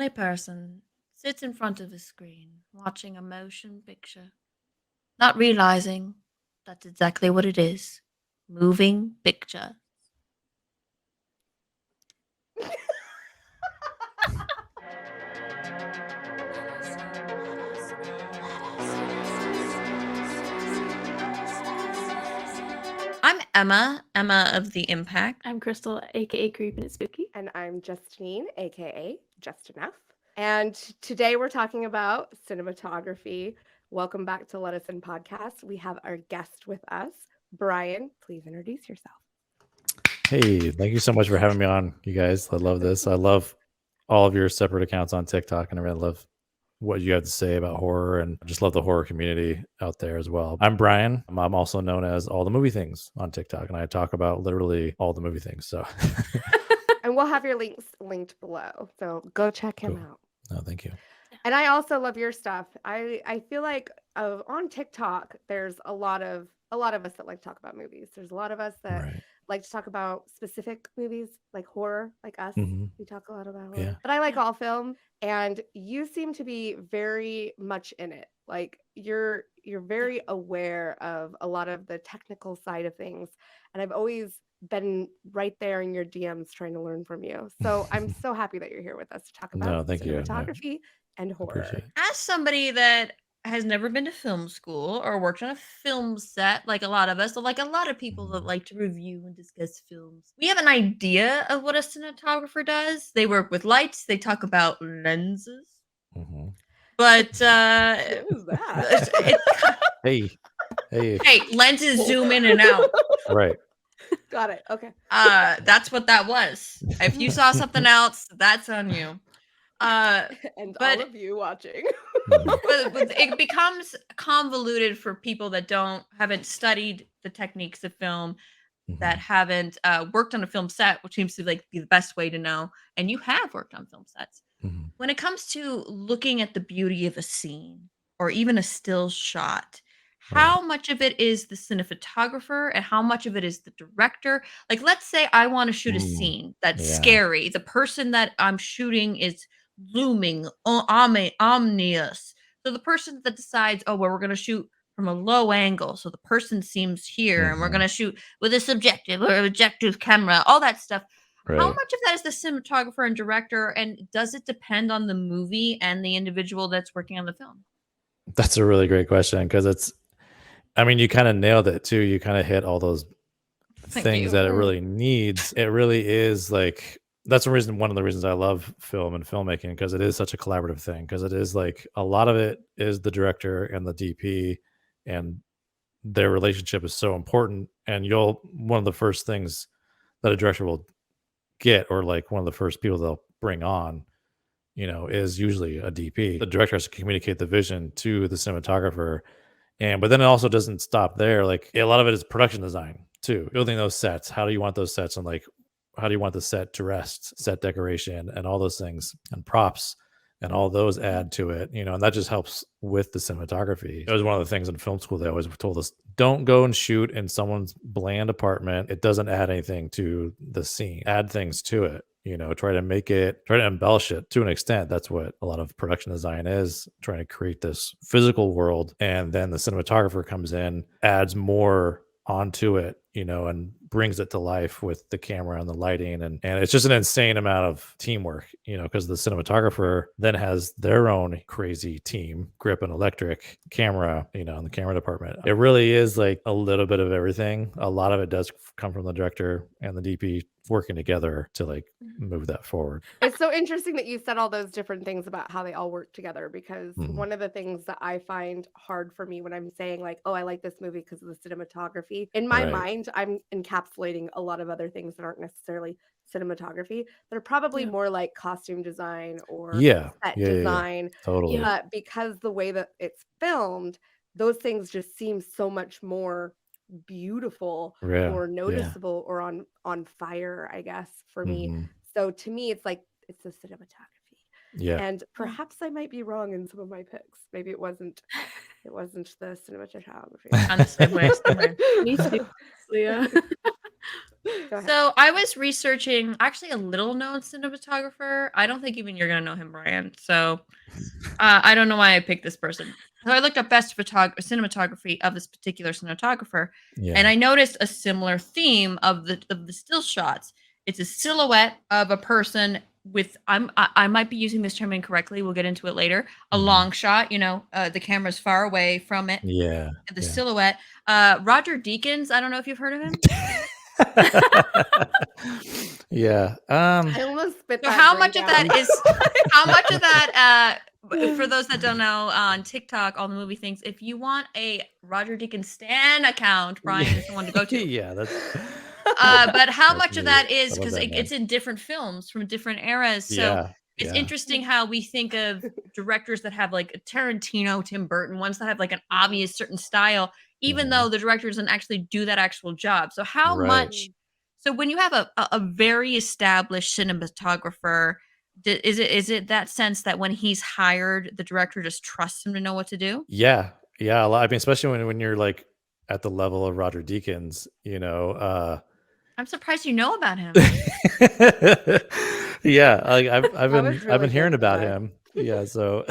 lonely person sits in front of a screen watching a motion picture, not realizing that's exactly what it is. Moving picture. I'm Emma of The Impact. I'm Crystal, aka Creepin It's Spooky. And I'm Justine, aka JustineUFF. And today we're talking about cinematography. Welcome back to Let Us In Podcast. We have our guest with us. Bryan, please introduce yourself. Hey, thank you so much for having me on, you guys. I love this. I love all of your separate accounts on TikTok, and I really love what you have to say about horror, and I just love the horror community out there as well. I'm Bryan. I'm also known as All the Movie Things on TikTok, and I talk about literally all the movie things. So, And we'll have your links linked below. So go check him Cool. out. no, thank you. And I also love your stuff. I feel like on TikTok, there's a lot of us that like to talk about movies. There's a lot of us that Right. like to talk about specific movies, like horror, like us. hmm We talk a lot about horror. Yeah. But I like all film, and you seem to be very much in it. Like you're very aware of a lot of the technical side of things, and I've always been right there in your DMs trying to learn from you. So I'm so happy that you're here with us to talk about No, thank you. I cinematography and horror. appreciate it. As somebody that has never been to film school or worked on a film set, like a lot of us, or like a lot of people that like to review and discuss films, we have an idea of what a cinematographer does. They work with lights, they talk about lenses. hmm But What is that? Hey, hey, lenses zoom in and out. right. Got it. Okay. That's what that was. If you saw something else, that's on you. And but- all of you watching. But it becomes convoluted for people that haven't studied the techniques of film, that haven't worked on a film set, which seems to be the best way to know. And you have worked on film sets. Mhm. When it comes to looking at the beauty of a scene or even a still shot, how much of it is the cinematographer and how much of it is the director? Like, let's say I want to shoot a scene that's Yeah. scary. The person that I'm shooting is looming, ominous. So the person that decides, oh, well, we're going to shoot from a low angle, so the person seems here, and we're going to shoot with a subjective or objective camera, all that stuff. How Right. much of that is the cinematographer and director, and does it depend on the movie and the individual that's working on the film? That's a really great question, because you kind of nailed it too. You kind of hit all those Thank things you. that it really needs. It really is like, that's one of the reasons I love film and filmmaking, because it is such a collaborative thing, because it is like a lot of it is the director and the DP, and their relationship is so important. And one of the first things that a director will get, or like one of the first people they'll bring on, is usually a DP. The director has to communicate the vision to the cinematographer. But then it also doesn't stop there. Like, a lot of it is production design too. Building those sets. How do you want those sets, and like, how do you want the set to rest, set decoration, and all those things, and props, and all those add to it, and that just helps with the cinematography. It was one of the things in film school they always told us: don't go and shoot in someone's bland apartment. It doesn't add anything to the scene. Add things to it. Try to embellish it to an extent. That's what a lot of production design is, trying to create this physical world. And then the cinematographer comes in, adds more onto it, and brings it to life with the camera and the lighting. And it's just an insane amount of teamwork, because the cinematographer then has their own crazy team, grip and electric, camera, in the camera department. It really is like a little bit of everything. A lot of it does come from the director and the DP working together to like move that forward. It's so interesting that you said all those different things about how they all work together, because one of the things that I find hard for me when I'm saying like, oh, I like this movie because of the cinematography, in my Right. mind, I'm encapsulating a lot of other things that aren't necessarily cinematography. They're probably more like costume design or Yeah. set Yeah. design. Totally. Yeah. But because the way that it's filmed, those things just seem so much more beautiful Yeah. or noticeable or on fire, I guess, for me. Mhm. So to me, it's like, it's the cinematography. Yeah. And perhaps I might be wrong in some of my picks. Maybe it wasn't the cinematography. On the same way. Me too. So, yeah. Go ahead. So I was researching actually a little known cinematographer. I don't think even you're gonna know him, Brian. So I don't know why I picked this person. So I looked up best cinematography of this particular cinematographer, and Yeah. I noticed a similar theme of the still shots. It's a silhouette of a person with I might be using this term incorrectly. We'll get into it later. A Mhm. long shot. The camera's far away from it. Yeah. The Yeah. silhouette. Roger Deakins. I don't know if you've heard of him. Yeah. I almost spit So that how drink much of out. that is how much of that for those that don't know, on TikTok, all the movie things, if you want a Roger Deakins stan account, Brian is the one to go to. Yeah, that's But how that's much of me. that is I love because that man. it's in different films from different eras. So Yeah. it's Yeah. interesting how we think of directors that have like Tarantino, Tim Burton, ones that have like an obvious certain style, even Mhm. though the director doesn't actually do that actual job. So how Right. much? So when you have a very established cinematographer, is it that sense that when he's hired, the director just trusts him to know what to do? Yeah. Yeah. A lot. I mean, especially when you're like at the level of Roger Deakins, I'm surprised you know about him. yeah, like I've That was been really hearing good, about though. him. Yeah, so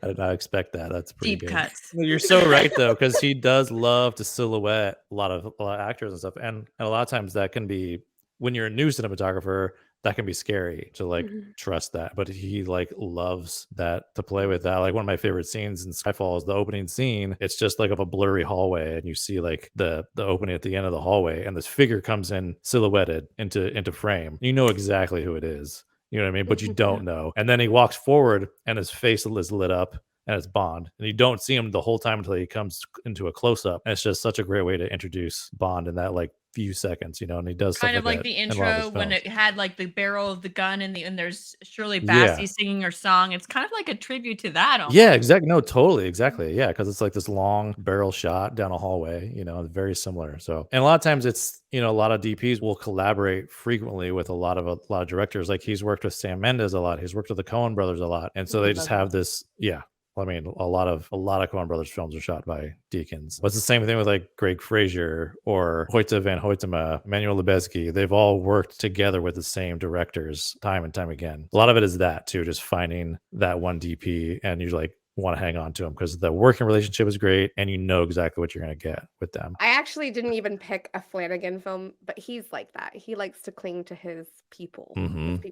I did not expect that. That's pretty Deep good. cuts. No, you're so right though, because he does love to silhouette a lot of actors and stuff, and a lot of times that can be when you're a new cinematographer, that can be scary to like trust that. But he like loves that to play with that. Like one of my favorite scenes in Skyfall is the opening scene. It's just like of a blurry hallway, and you see like the opening at the end of the hallway, and this figure comes in silhouetted into frame. You know exactly who it is. You know what I mean? But you don't know. And then he walks forward and his face is lit up and it's Bond. And you don't see him the whole time until he comes into a close up. And it's just such a great way to introduce Bond in that like few seconds, and he does stuff Kind of like like that the in a lot of his intro when films. it had like the barrel of the gun and there's Shirley Yeah. Bassey singing her song. It's kind of like a tribute to that Yeah, almost. exactly. No, totally, exactly. Yeah, because it's like this long barrel shot down a hallway, very similar. So, and a lot of times it's, a lot of DPs will collaborate frequently with a lot of directors. Like he's worked with Sam Mendes a lot. He's worked with the Coen brothers a lot. And so they just have this, yeah. I mean, a lot of Coen brothers films are shot by Deakins. But it's the same thing with like Greg Fraser or Hoyte van Hoytema, Manuel Lubezki. They've all worked together with the same directors time and time again. A lot of it is that too, just finding that one DP and you like want to hang on to them because the working relationship is great and you know exactly what you're going to get with them. I actually didn't even pick a Flanagan film, but he's like that. He likes to cling to his people.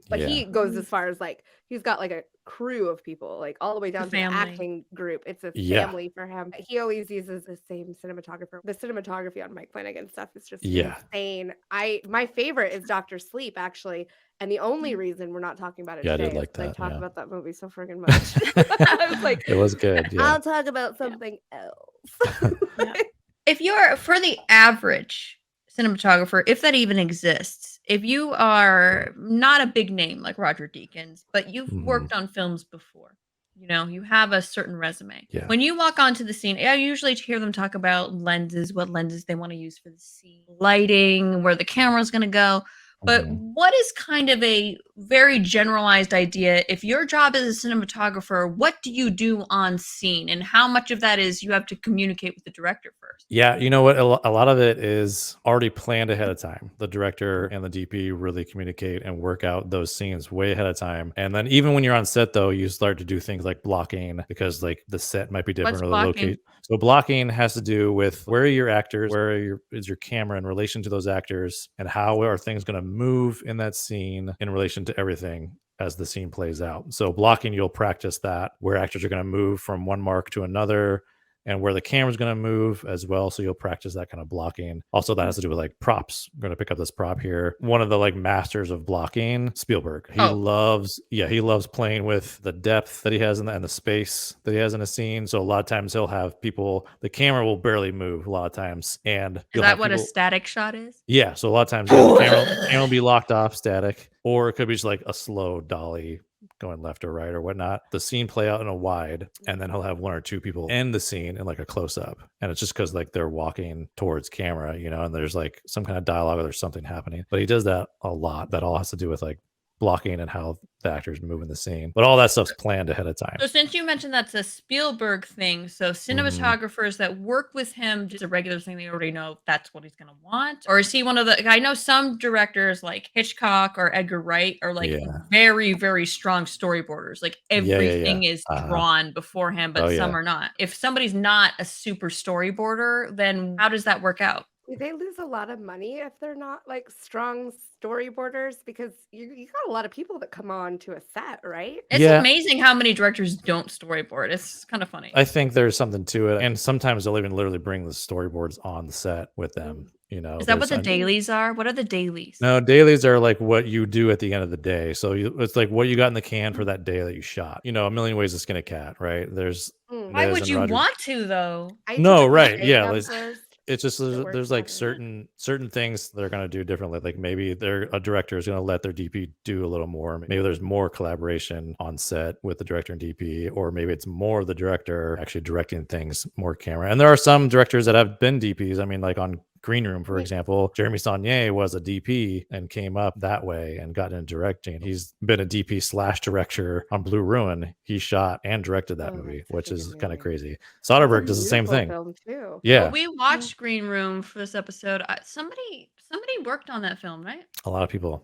But Yeah. he goes as far as like he's got like a crew of people, like all the way down to the family. acting group. It's a Yeah. family for him. He always uses the same cinematographer. The cinematography on Mike Flanagan stuff is just Yeah. insane. My favorite is Dr. Sleep, actually. And the only reason we're not talking about it Yeah, I today did like is 'cause that. I talk Yeah. about that movie so friggin' much. I was like, It was good. Yeah. I'll talk about something else. If you're for the average cinematographer, if that even exists, if you are not a big name like Roger Deakins, but you've worked on films before, you have a certain resume. Yeah. When you walk onto the scene, I usually hear them talk about lenses, what lenses they want to use for the scene, lighting, where the camera's going to go. But what is kind of a very generalized idea? If your job is a cinematographer, what do you do on scene? And how much of that is you have to communicate with the director first? Yeah, you know what? A lot of it is already planned ahead of time. The director and the DP really communicate and work out those scenes way ahead of time. And then even when you're on set, though, you start to do things like blocking because like the set might be different What's or the blocking? location. So blocking has to do with where are your actors, is your camera in relation to those actors, and how are things going to move in that scene in relation to everything as the scene plays out. So blocking, you'll practice that where actors are going to move from one mark to another and where the camera's going to move as well. So you'll practice that kind of blocking. Also, that has to do with like props. I'm going to pick up this prop here. One of the like masters of blocking, Spielberg. He loves playing with the depth that he has and the space that he has in a scene. So a lot of times he'll have people, the camera will barely move a lot of times. And Is that what a static shot is? Yeah. So a lot of times the camera will be locked off static, or it could be just like a slow dolly going left or right or whatnot. The scene play out in a wide, and then he'll have one or two people end the scene in like a close up. And it's just because like they're walking towards camera, and there's like some kind of dialogue or there's something happening. But he does that a lot. That all has to do with like blocking and how the actors move in the scene. But all that stuff's planned ahead of time. So since you mentioned that's a Spielberg thing, so cinematographers that work with him, just a regular thing, they already know that's what he's gonna want? Or is he one of the I know some directors like Hitchcock or Edgar Wright are like very, very strong storyboarders. Like everything is drawn beforehand, but some are not. If somebody's not a super storyboarder, then how does that work out? Do they lose a lot of money if they're not like strong storyboarders? Because you got a lot of people that come on to a set, right? It's amazing how many directors don't storyboard. It's kind of funny. I think there's something to it. And sometimes they'll even literally bring the storyboards on the set with them. You know, is that what the dailies are? What are the dailies? No, dailies are like what you do at the end of the day. So it's like what you got in the can for that day that you shot. You know, a million ways to skin a cat, right? Why would you want to though? No, right? Yeah, it's just there's like certain things they're gonna do differently. Like maybe a director is gonna let their DP do a little more. Maybe there's more collaboration on set with the director and DP, or maybe it's more the director actually directing things more camera. And there are some directors that have been DPs. I mean, like on Green Room, for example, Jeremy Saulnier was a DP and came up that way and got into directing. He's been a DP / director on Blue Ruin. He shot and directed that movie, which is kind of crazy. Soderbergh does the same thing. Yeah, well, we watched Green Room for this episode. Somebody worked on that film, right? A lot of people.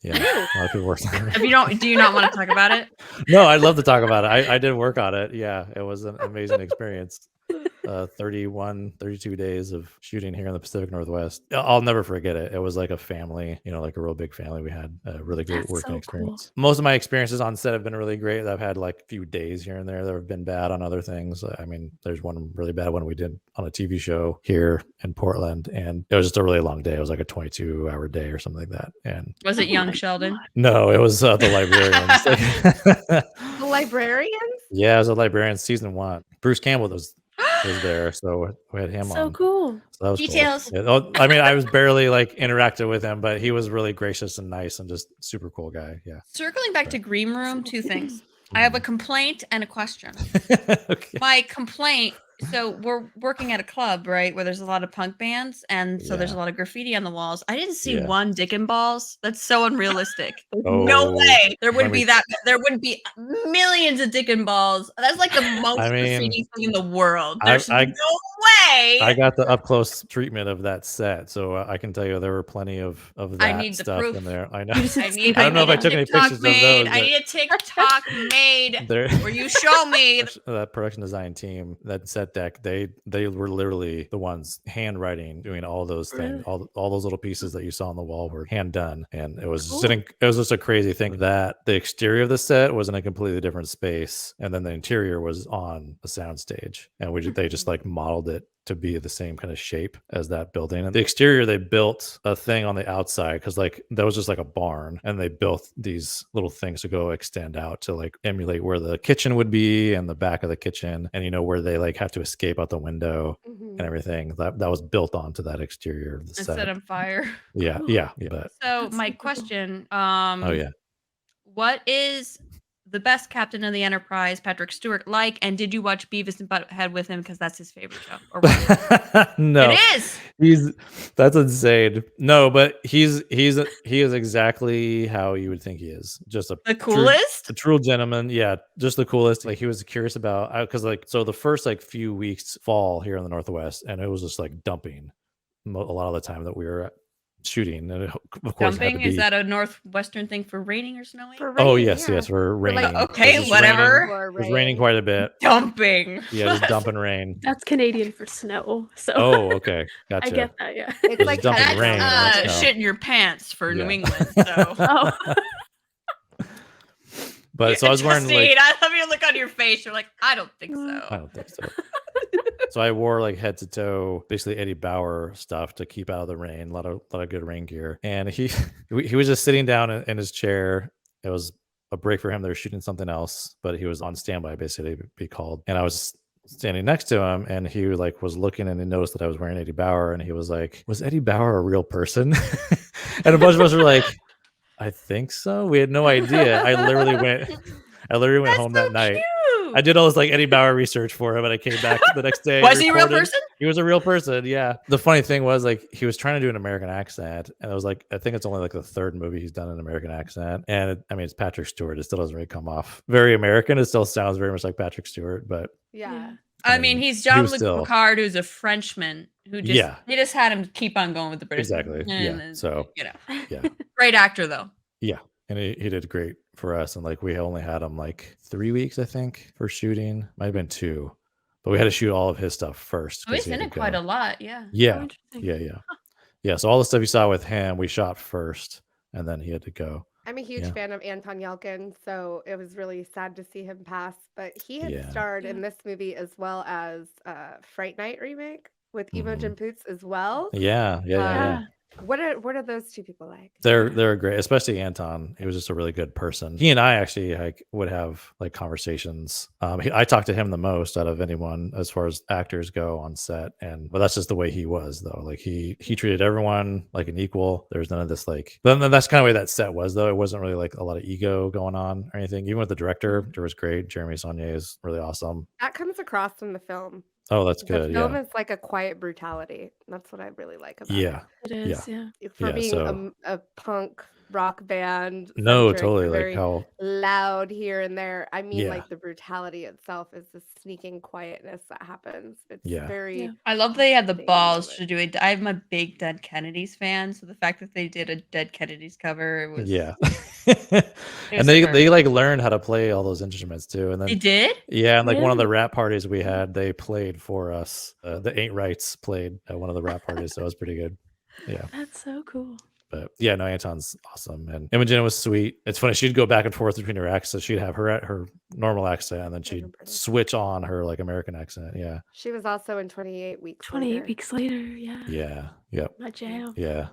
Yeah, a lot of people worked on it. Do you not want to talk about it? No, I'd love to talk about it. I did work on it. Yeah, it was an amazing experience. 32 days of shooting here in the Pacific Northwest. I'll never forget it. It was like a family, you know, like a real big family. We had a really great working experience. Cool. Most of my experiences on set have been really great. I've had like a few days here and there that have been bad on other things. I mean, there's one really bad one we did on a TV show here in Portland, and it was just a really long day. It was like a 22-hour day or something like that. And was it Young Sheldon? No, it was the Librarians. The Librarians? Yeah, it was the Librarians season 1. Bruce Campbell was there, so we had him on. So cool. So that was details. Cool. Yeah. I mean, I was barely like interacted with him, but he was really gracious and nice and just super cool guy. Yeah. Circling back to Green Room, 2 things. I have a complaint and a question. Okay. My complaint. So we're working at a club, right, where there's a lot of punk bands, and so there's a lot of graffiti on the walls. I didn't see one Deakin balls. That's so unrealistic. No way. There wouldn't be that. There wouldn't be millions of Deakin balls. That's like the most graffiti thing in the world. There's no way. I got the up close treatment of that set, so I can tell you there were plenty of that stuff in there. I know. I don't know if I took any pictures of those. I need a TikTok made where you show me. That production design team, that set deck, they were literally the ones handwriting, doing all those things, all those little pieces that you saw on the wall were hand done, and it was just a crazy thing that the exterior of the set was in a completely different space, and then the interior was on a soundstage, and they just like modeled it to be the same kind of shape as that building. And the exterior, they built a thing on the outside because like that was just like a barn, and they built these little things to go extend out to like emulate where the kitchen would be and the back of the kitchen, and you know where they like have to escape out the window and everything. That was built onto that exterior of the set. Set on fire. Yeah. But so my question, what is the best captain of the Enterprise, Patrick Stewart, like? And did you watch Beavis and Butthead with him because that's his favorite show? Or no, it is. That's insane. No, but he is exactly how you would think he is. Just the coolest, a true gentleman. Yeah, just the coolest. Like he was curious about because like so the first like few weeks fall here in the Northwest, and it was just like dumping a lot of the time that we were shooting, and of course dumping is that a northwestern thing for raining or snowing? Yes, for raining. Like, okay, whatever. It was raining quite a bit. Dumping. Yeah, just dumping rain. That's Canadian for snow. So okay, gotcha. I get that. Yeah, it's like dumping rain. Shit in your pants for New England. So. But so I was wearing like. I love your look on your face. You're like, I don't think so. I don't think so. So I wore like head to toe, basically Eddie Bauer stuff to keep out of the rain. A lot of good rain gear. And he was just sitting down in his chair. It was a break for him. They were shooting something else, but he was on standby, basically, to be called. And I was standing next to him, and he like was looking, and he noticed that I was wearing Eddie Bauer, and he was like, "Was Eddie Bauer a real person?" And a bunch of us were like, "I think so." We had no idea. I literally went home that night. I did all this like Eddie Bauer research for him, and I came back the next day. Was he a real person? He was a real person. Yeah. The funny thing was, like, he was trying to do an American accent, and it was like, I think it's only like the third movie he's done an American accent. And I mean, it's Patrick Stewart. It still doesn't really come off very American. It still sounds very much like Patrick Stewart, but Yeah. I mean, he's he John was Luc still, Picard, who's a Frenchman who just yeah, they just had him keep on going with the British. exactly. And Yeah. then, So, you know, yeah. great actor though. Yeah. And he did great for us. And like, we only had him like 3 weeks, I think, for shooting. Might have been 2, but we had to shoot all of his stuff first. Oh, he's in it quite a lot. Yeah. Oh, Yeah. interesting. Yeah. Yeah. So all the stuff you saw with him, we shot first, and then he had to go. I'm a huge Yeah. fan of Anton Yelkin, so it was really sad to see him pass. But he had Yeah. starred Yeah. in this movie as well as Fright Night remake with Mhm. Imogen Poots as well. Yeah. Yeah. What are those two people like? They're great, especially Anton. He was just a really good person. He and I actually like would have like conversations. I talked to him the most out of anyone as far as actors go on set, but that's just the way he was though. Like he treated everyone like an equal. There's none of this like. Then that's kind of the way that set was though. It wasn't really like a lot of ego going on or anything. Even with the director, it was great. Jeremy Saulnier is really awesome. That comes across in the film. Oh, that's The good. film Yeah. is like a quiet brutality. That's what I really like about Yeah. It is. Yeah. it. For Yeah. being So a punk rock band, no, centric, totally. you're Like very how. loud here and there. I mean, Yeah. like the brutality itself is the sneaking quietness that happens. It's Yeah. very. Yeah. I love they had the fascinating balls moment. to do it. I'm a big Dead Kennedys fan, so the fact that they did a Dead Kennedys cover was Yeah. it And was they superb. like learned how to play all those instruments too. And They then did? yeah, and like one of the Really? rap parties we had, they played for us. The Ain't Rights played at one of the rap parties, so it was pretty good. Yeah. That's so cool. But yeah, no, Anton's awesome, and Imogen was sweet. It's funny, she'd go back and forth between her accents. She'd have her normal accent, and then she'd British. switch on her like American accent. Yeah, She was also in 28 Weeks 28 Later. weeks later. Yeah. yeah, yep, My jam. yeah.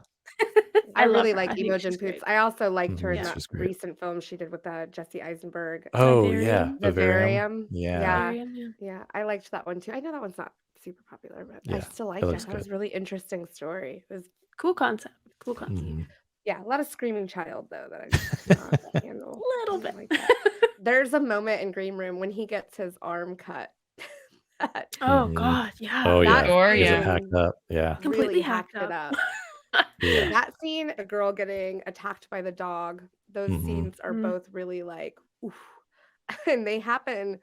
I love really her. like I think Imogen she's Poots. great. I also liked her in Mhm, that she's great. recent film she did with Jesse Eisenberg. Oh yeah, Vivarium. Vivarium. Yeah. Vivarium, yeah. Yeah, I liked that one too. I know that one's not super popular, but I Yeah, still it liked it. looks That was good. a really interesting story. It was, Cool concept. Cool concept. Mhm. yeah, a lot of screaming child though that I just could not handle. A little I bit. didn't like that. There's a moment in Green Room when he gets his arm cut. that Oh Mhm. God. Yeah. Oh that yeah, Sure, is it yeah. hacked up? Yeah, Completely really hacked hacked it up. up. yeah. That scene, a girl getting attacked by the dog, those Mhm. scenes are Mhm. both really like, oof. And they happen.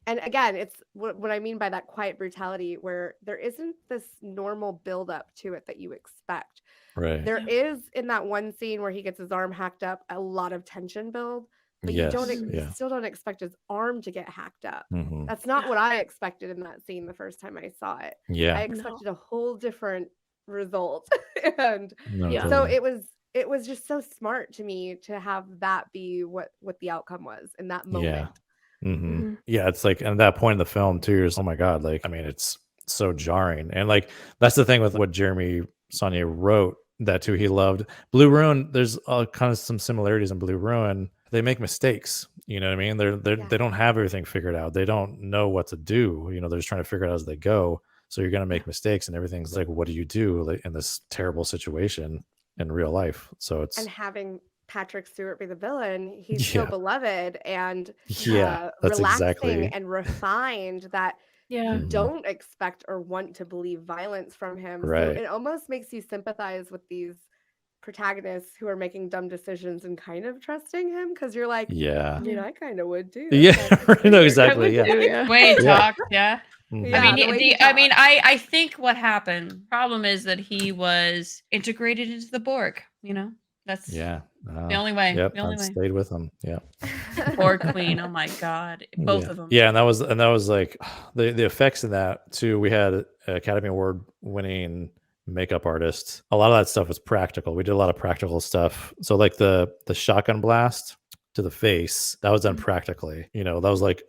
And again, it's what I mean by that quiet brutality, where there isn't this normal buildup to it that you expect. Right. There Yeah. is in that one scene where he gets his arm hacked up, a lot of tension build, but you Yes. you Yeah. still don't expect his arm to get hacked up. Mhm. That's not Yeah. what I expected in that scene the first time I saw it. I Yeah. No. expected a whole different result. And No, Yeah. so totally. it was just so smart to me to have that be what the outcome was in that Yeah. moment. Mhm. Yeah, it's like and at that point in the film too, you're just, oh my god, like I mean, it's so jarring. And like that's the thing with what Jeremy Saulnier wrote that too he loved. Blue Ruin, there's kind of some similarities in Blue Ruin. They make mistakes, you know what I mean? Yeah. They don't have everything figured out. They don't know what to do. You know, they're just trying to figure it out as they go. So you're gonna make mistakes and everything's like, what do you do like, in this terrible situation in real life? So And it's having Patrick Stewart be the villain, he's so yeah. beloved and Yeah, that's relaxing exactly and refined that Yeah. you Mhm. don't expect or want to believe violence from him. So Right. it almost makes you sympathize with these protagonists who are making dumb decisions and kind of trusting him because you're like, Yeah. I mean, Yeah. I kind of would too. Yeah, That's right, no, weird. exactly, yeah. too, yeah. Way he Yeah. talked, yeah. Mhm. Yeah, I the way mean, he I mean, talks. I think what happened. Problem is that he was integrated into the Borg. You know, that's Yeah. the only way. Yep, The only I way. stayed with him. Yeah. Borg Queen. Oh my God, both Yeah. of them. Yeah, and that was like the effects in that too. We had an Academy Award winning makeup artist. A lot of that stuff was practical. We did a lot of practical stuff. So like the shotgun blast to the face, that was done Mhm. practically. You know, that was like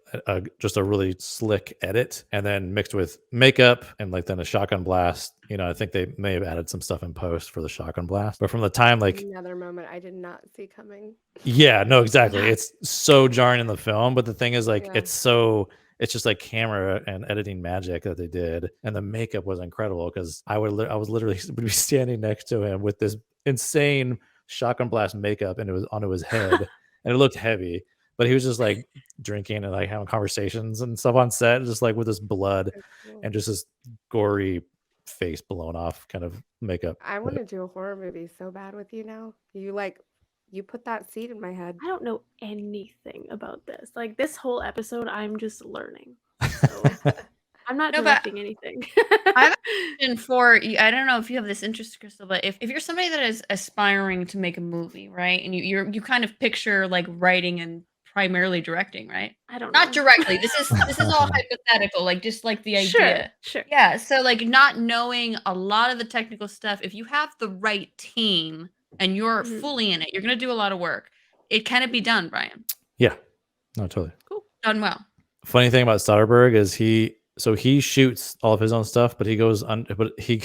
just a really slick edit, and then mixed with makeup and like then a shotgun blast. You know, I think they may have added some stuff in post for the shotgun blast, but from the time like Another moment I did not see coming. yeah, no, exactly. It's so jarring in the film, but the thing is, like, Yeah. it's just like camera and editing magic that they did, and the makeup was incredible because I was literally would be standing next to him with this insane shotgun blast makeup, and it was onto his head, and it looked heavy, but he was just like drinking and like having conversations and stuff on set, just like with his blood So cool. and just this gory face blown off kind of makeup. I want to do a horror movie so bad with you now. You put that seed in my head. I don't know anything about this. Like this whole episode, I'm just learning. So I'm not No, but directing anything. I have a question for you. I don't know if you have this interest, Crystal, but if you're somebody that is aspiring to make a movie, right? And you kind of picture like writing and primarily directing, right? I don't Not know. directly. This is all hypothetical, like just like the idea. Sure. Yeah. So like not knowing a lot of the technical stuff, if you have the right team and you're Mhm. fully in it, you're gonna do a lot of work. It can be done, Brian. Yeah, no, totally. Cool. Done well. Funny thing about Soderbergh is he shoots all of his own stuff, but he goes but he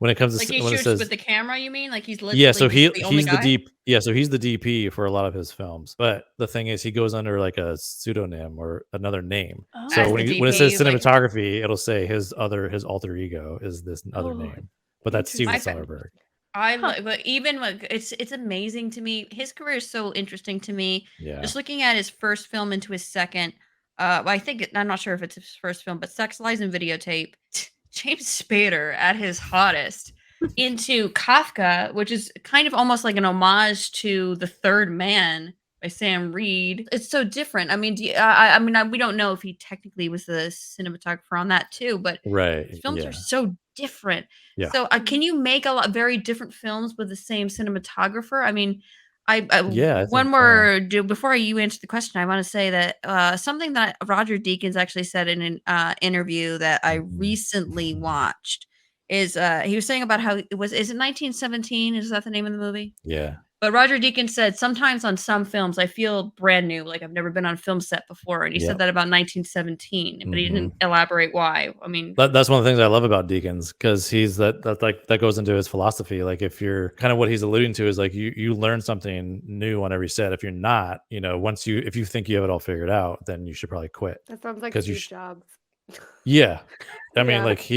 when it comes Like to he when it shoots says with the camera, you mean? Like he's literally yeah, so just the only he's the guy? so he's the DP for a lot of his films. But the thing is, he goes under like a pseudonym or another name. So As when the when it says DP, like cinematography, it'll say his alter ego is this other Oh, name. But that's Steven interesting. Soderbergh. But even like it's amazing to me. His career is so interesting to me. Yeah. Just looking at his first film into his second, I think I'm not sure if it's his first film, but Sex, Lies, and Videotape. James Spader at his hottest into Kafka, which is kind of almost like an homage to The Third Man by Sam Reed. It's so different. I mean, we don't know if he technically was the cinematographer on that too, but Right. his films Yeah. are so different. Yeah. So can you make a lot very different films with the same cinematographer? I mean, Yeah, I one think, more before you answer the question, I want to say that something that Roger Deakins actually said in an interview that I Mhm. recently watched is he was saying about how is it 1917? Is that the name of the movie? Yeah. But Roger Deakins said, sometimes on some films, I feel brand new, like I've never been on a film set before. And he Yep. said that about 1917, but he didn't elaborate why. I mean, That's one of the things I love about Deakins, because he's that goes into his philosophy. Like if you're kind of what he's alluding to is like you learn something new on every set. If you're not, if you think you have it all figured out, then you should probably quit. That sounds like 'Cause you Steve Jobs. Yeah. I mean, Yeah. like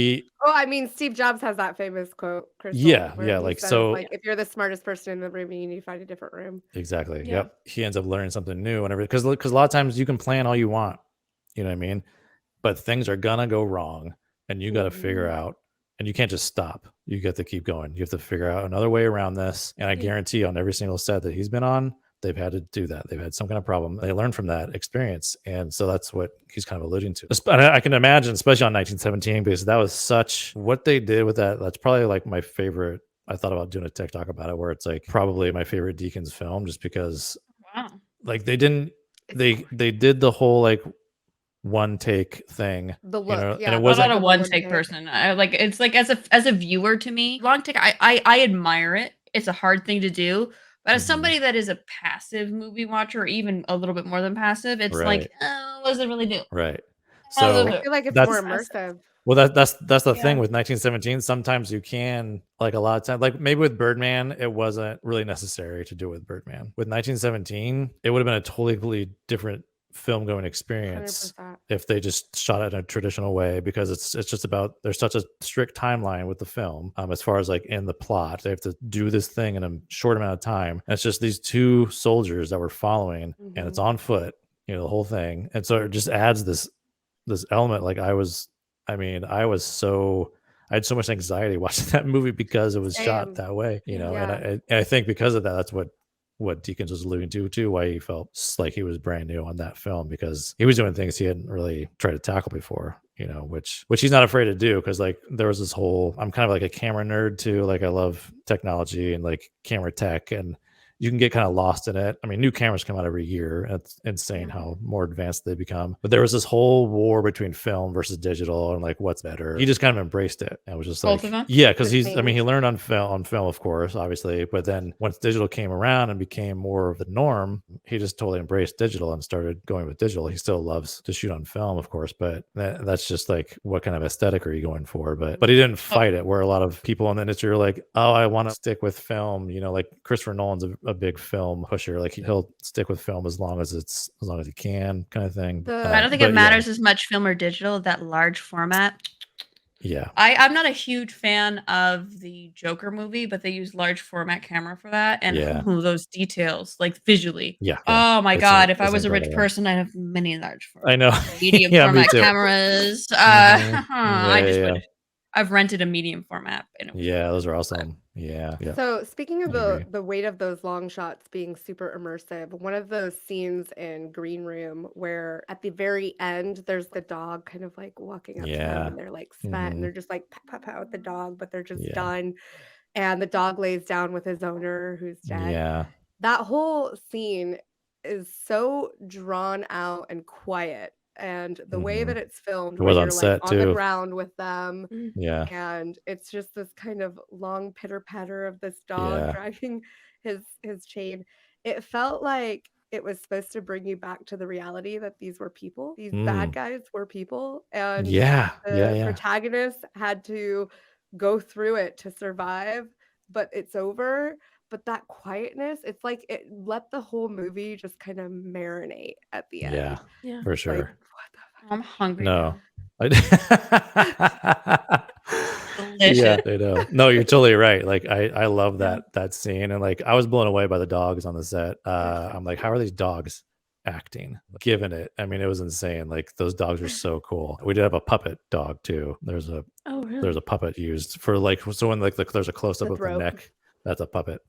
Oh, I mean, Steve Jobs has that famous quote, Crystal, Yeah, where yeah, he like, says, so like, if you're the smartest person in the room, you need to find a different room. Exactly. Yeah. Yep. He ends up learning something new whenever because a lot of times you can plan all you want, you know what I mean? But things are gonna go wrong and you gotta figure Mhm. out, and you can't just stop. You got to keep going. You have to figure out another way around this. And I Yeah. guarantee on every single set that he's been on, they've had to do that. They've had some kind of problem. They learn from that experience. And so that's what he's kind of alluding to. And I can imagine, especially on 1917, because that was such what they did with that. That's probably like my favorite. I thought about doing a tech talk about it where it's like probably my favorite Deakins film, just because wow. like they didn't It's they did the whole like one take thing, the you know, look, and yeah. it I'm wasn't not a the one one take take. person. I like it's like as a viewer to me, long take. I admire it. It's a hard thing to do, but as Mhm. somebody that is a passive movie watcher, or even a little bit more than passive, it's like, Right. what does it really do? Right. How does So it I do? feel like it's that's more immersive. well, that's the thing Yeah. with 1917. Sometimes you can, like a lot of times, like maybe with Birdman, it wasn't really necessary to do it with Birdman. With 1917, it would have been a totally different film going experience 100%. if they just shot it in a traditional way, because it's just about there's such a strict timeline with the film, as far as like in the plot. They have to do this thing in a short amount of time. And it's just these two soldiers that we're following, and it's Mhm. on foot, the whole thing. And so it just adds this element. Like I had so much anxiety watching that movie because it was shot Same. that way, Yeah. and I think because of that, that's what Deakins was alluding to too, why he felt like he was brand new on that film, because he was doing things he hadn't really tried to tackle before, which he's not afraid to do. Because like there was this whole, I'm kind of like a camera nerd too, like I love technology and like camera tech, and you can get kind of lost in it. I mean, new cameras come out every year. It's insane Yeah. how more advanced they become. But there was this whole war between film versus digital, and like what's better. He just kind of embraced it and was just Both like, of them? yeah, because The he learned on film, of course, obviously. But then once digital came around and became more of the norm, he just totally embraced digital and started going with digital. He still loves to shoot on film, of course, but that's just like, what kind of aesthetic are you going for? But he didn't fight it, where a lot of people in the industry are like, oh, I want to stick with film. Like Christopher Nolan's a big film pusher. Like he'll stick with film as long as he can, kind of thing. I don't think it matters as much film or digital, that large format. Yeah. I'm not a huge fan of the Joker movie, but they use large format camera for that, and Yeah. those details, like visually. Yeah. Oh my It's God! If I it's was a rich incredible. person, I'd have many large I format, know. medium Yeah, me format too. cameras. Mhm. I just Yeah. would. I've rented a medium format. And it was Yeah, those are awesome. Yeah. So speaking of I agree. the weight of those long shots being super immersive, one of those scenes in Green Room where at the very end there's the dog kind of like walking up to them Yeah. and they're like spent and Mhm. they're just like pat pat pat with the dog, but they're just Yeah. done. And the dog lays down with his owner who's dead. Yeah. That whole scene is so drawn out and quiet. And the way that Mhm. it's filmed, It where was on you're like set on the too. ground with them, Mm. Yeah. and it's just this kind of long pitter patter of this dog Yeah. dragging his chain. It felt like it was supposed to bring you back to the reality that these were people. These bad Mm. guys were people, and Yeah. the Yeah. protagonist had to go through it to survive, but it's over. But that quietness, it's like it let the whole movie just kind of marinate at the Yeah. end. Yeah. For Like, sure. what the fuck? I'm hungry No. now. Yeah, Delicious. I know. No, you're totally right. Like I love Yeah. that scene, and like I was blown away by the dogs on the set. They're so I'm like, how are these dogs acting? Given it, I mean, it was insane. Like those dogs are so cool. We did have a puppet dog too. Oh, There's really? a puppet used for like so when like there's a close up The of the throat. neck. That's a puppet.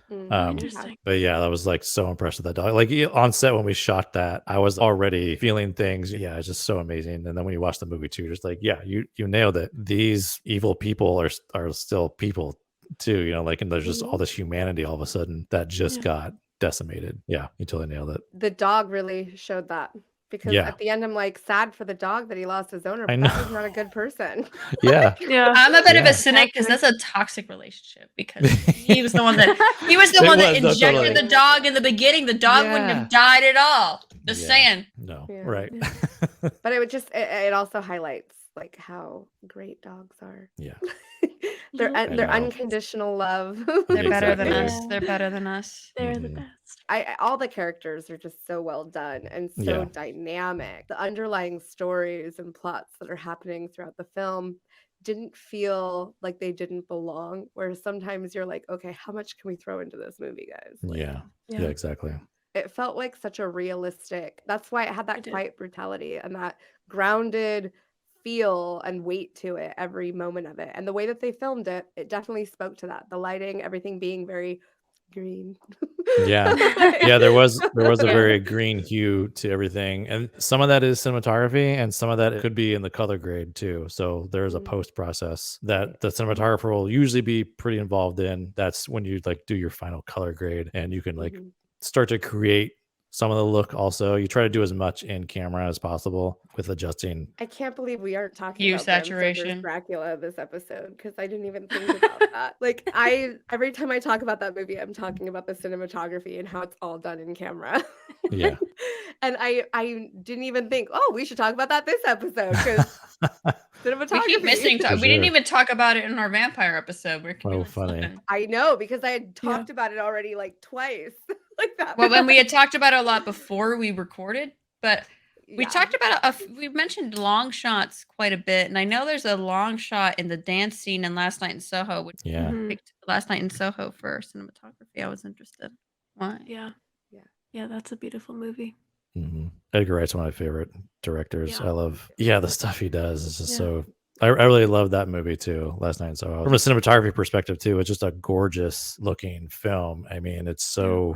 Yeah. Interesting. But yeah, that was like so impressed with that dog. Like on set when we shot that, I was already feeling things. Yeah, it's just so amazing. And then when you watch the movie too, just like, yeah, you nailed it. These evil people are still people too, you know, like, and there's just all this humanity all of a sudden that just Yeah. got decimated. Yeah, you totally nailed it. The dog really showed that, because Yeah. at the end I'm like sad for the dog that he lost his owner, I but that know. was not a good person. Yeah. Yeah. I'm a bit of Yeah. a cynic because that's a toxic relationship. Because he was the one that It injected was, no, totally. the dog in the beginning. The dog wouldn't Yeah. have died at all. Just Yeah. saying. No, Yeah. right. But it would just it also highlights like how great dogs are. Yeah. Their Yeah. their know. unconditional love. They're better than Exactly. us. Yeah. They're better than us. They're the Mhm. best. All the characters are just so well done and so Yeah. dynamic. The underlying stories and plots that are happening throughout the film didn't feel like they didn't belong. Whereas sometimes you're like, okay, how much can we throw into this movie, guys? Like, Yeah. Yeah. Yeah, exactly. it felt like such a realistic. That's why it had It that did. quiet brutality and that grounded feel and weight to it every moment of it. And the way that they filmed it, it definitely spoke to that. The lighting, everything being very green. Yeah. Like- Yeah, there was a Yeah. very green hue to everything. And some of that is cinematography and some of that could be in the color grade too. So there's a Mm. post process that the cinematographer will usually be pretty involved in. That's when you like do your final color grade and you can like Mhm. start to create some of the look also. You try to do as much in camera as possible with adjusting. I can't believe we aren't talking Hue about Bram Stoker's saturation. Dracula this episode, because I didn't even think about that. Like every time I talk about that movie, I'm talking about the cinematography and how it's all done in camera. Yeah. And I didn't even think, oh, we should talk about that this episode, because cinematography. We keep missing. For We didn't sure. even talk about it in our vampire episode. We're Oh, completely funny. slipping. I know, because I had Yeah. talked about it already like twice. Like that. Well, when we had talked about it a lot before we recorded, but we Yeah. talked about we mentioned long shots quite a bit, and I know there's a long shot in the dance scene in Last Night in Soho, which Yeah. Mhm. picked Last Night in Soho for cinematography. I was interested. Why? Yeah. Yeah. Yeah, that's a beautiful movie. Mhm. Edgar Wright's one of my favorite directors. Yeah. I love, yeah, the stuff he does is just Yeah. so. I really love that movie too. Last Night in Soho. From a cinematography perspective too, it's just a gorgeous looking film. I mean, it's so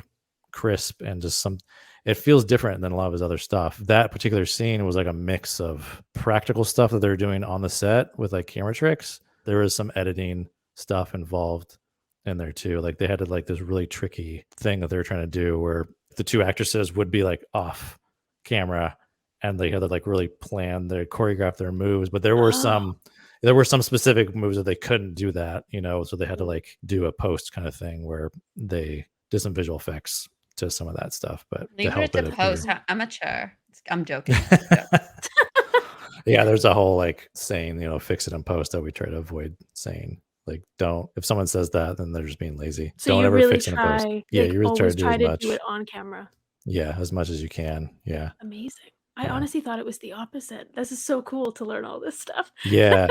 crisp and just it feels different than a lot of his other stuff. That particular scene was like a mix of practical stuff that they were doing on the set with like camera tricks. There was some editing stuff involved in there too. Like they had like this really tricky thing that they were trying to do where the two actresses would be like off camera and they had to like really plan their choreograph their moves, but there were some specific moves that they couldn't do that, you know, so they had to like do a post kind of thing where they did some visual effects to some of that stuff, but Leave to it help to it post. appear. Amateur. I'm joking. Yeah, there's a whole like saying, you know, fix it in post that we try to avoid saying. Like, don't, if someone says that, then they're just being lazy. So Don't you ever really fix it in post. try, Yeah, like, you really always try to do as much. do it on camera. Yeah, as much as you can. Yeah. Amazing. I Yeah. honestly thought it was the opposite. This is so cool to learn all this stuff. Yeah.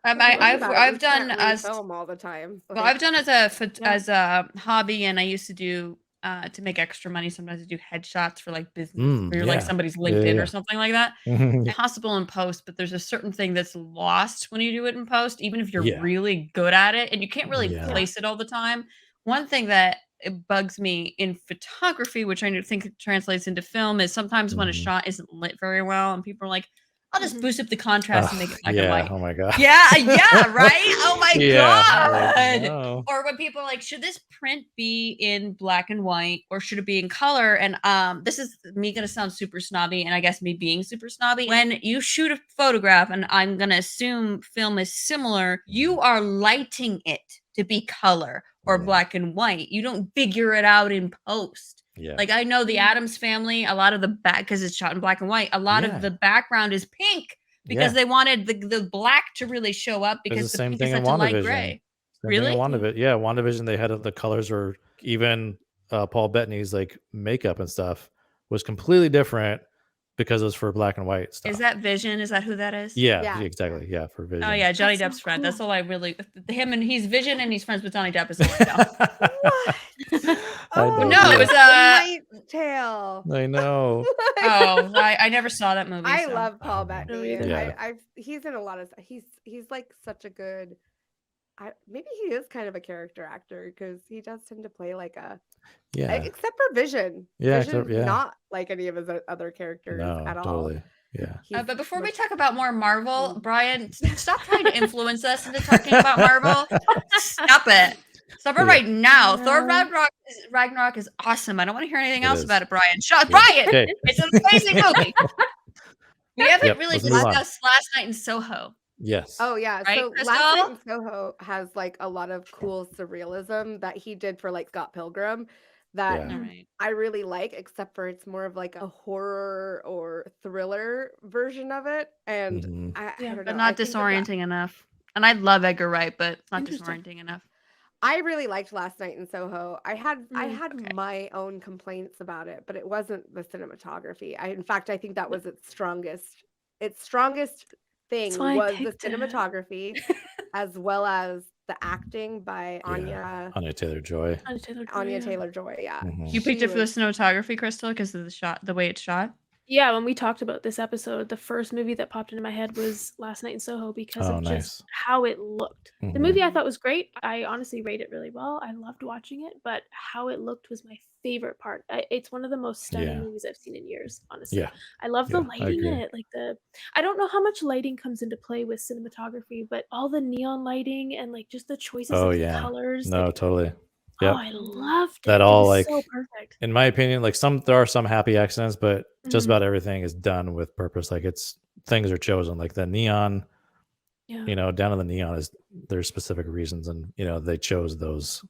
I've done as as film all the time. well. I've done as a hobby, and I used to do to make extra money. Sometimes they do headshots for like business or like Yeah. somebody's Yeah, LinkedIn yeah. or something like that. Yeah. Possible in post, but there's a certain thing that's lost when you do it in post, even if you're Yeah. really good at it, and you can't really Yeah. place it all the time. One thing that it bugs me in photography, which I think it translates into film, is sometimes when a Mhm. shot isn't lit very well, and people are like, "I'll just Mhm. boost up the contrast and make it black and Yeah. white." Oh my god. Yeah, yeah, right? Oh my Yeah. god. Like, no. Or when people are like, should this print be in black and white or should it be in color? And this is me gonna sound super snobby, and I guess me being super snobby. When you shoot a photograph, and I'm gonna assume film is similar, you are lighting it to be color or Yeah. black and white. You don't figure it out in post. Yeah. Like I know the Mhm. Addams Family, a lot of the back, because it's shot in black and white, a lot Yeah. of the background is pink because Yeah. they wanted the black to really show up It's the because the same pink thing is in such a light WandaVision. gray. Same thing in Really? WandaVision. Yeah, WandaVision, they had the colors were even Paul Bettany's like makeup and stuff was completely different because it was for black and white stuff. Is that Vision? Is that who that is? Yeah, Yeah. exactly. Yeah, for Vision. Oh yeah, Johnny That's Depp's so friend. That's cool. all I really him, and he's Vision and he's friends with Johnny Depp is all I know. What? I Oh, know, No, it was The Knight's Tale. I know. oh, I never saw that movie. I so. love Paul Oh, Bettany. either. Yeah. He's in a lot of he's like such a good. Maybe he is kind of a character actor because he does tend to play like a. Yeah. Except for Vision. Yeah, Vision's yeah. not like any of his other characters No, at all. totally. Yeah. He's But before we much- talk about more Marvel, Mm. Brian, stop trying to influence us into talking about Marvel. Stop it. Stop it Yeah. right now. Thor No. Ragnarok is awesome. I don't want to hear anything It else is. about it, Brian. Shut Yeah. Brian! Okay. It's an amazing movie. We haven't Yep, really let's move on. discussed Last Night in Soho. Yes. Oh yeah, Right, so Crystal? Last Night in Soho has like a lot of cool surrealism that he did for like Scott Pilgrim that Yeah. All right. I really like, except for it's more of like a horror or thriller version of it, and Mhm. I Yeah, don't But know. I not think that disorienting enough. And I love Edgar Wright, but it's not Interesting. disorienting enough. I really liked Last Night in Soho. I had okay. my own complaints about it, but it wasn't the cinematography. In fact, I think that was its strongest thing That's why I was the picked it. cinematography as well as the acting by Yeah. Anya Taylor-Joy. Anya Taylor-Joy. Yeah. Mhm. You picked She it for the was- cinematography, Crystal, because of the way it's shot. Yeah, when we talked about this episode, the first movie that popped into my head was Last Night in Soho because Oh, of nice. just how it looked. The Mhm. movie I thought was great. I honestly rate it really well. I loved watching it, but how it looked was my favorite part. It's one of the most stunning Yeah. movies I've seen in years, honestly. Yeah. I love the Yeah, I lighting in agree. it. Like I don't know how much lighting comes into play with cinematography, but all the neon lighting and like just the choices Oh of the yeah. colors. No, like, totally. oh, Yep. I loved it. That It all was like so perfect. in my opinion, like there are some happy accidents, but just Mhm. about everything is done with purpose. Like things are chosen. Like the neon, Yeah. down to the neon there's specific reasons, and they chose those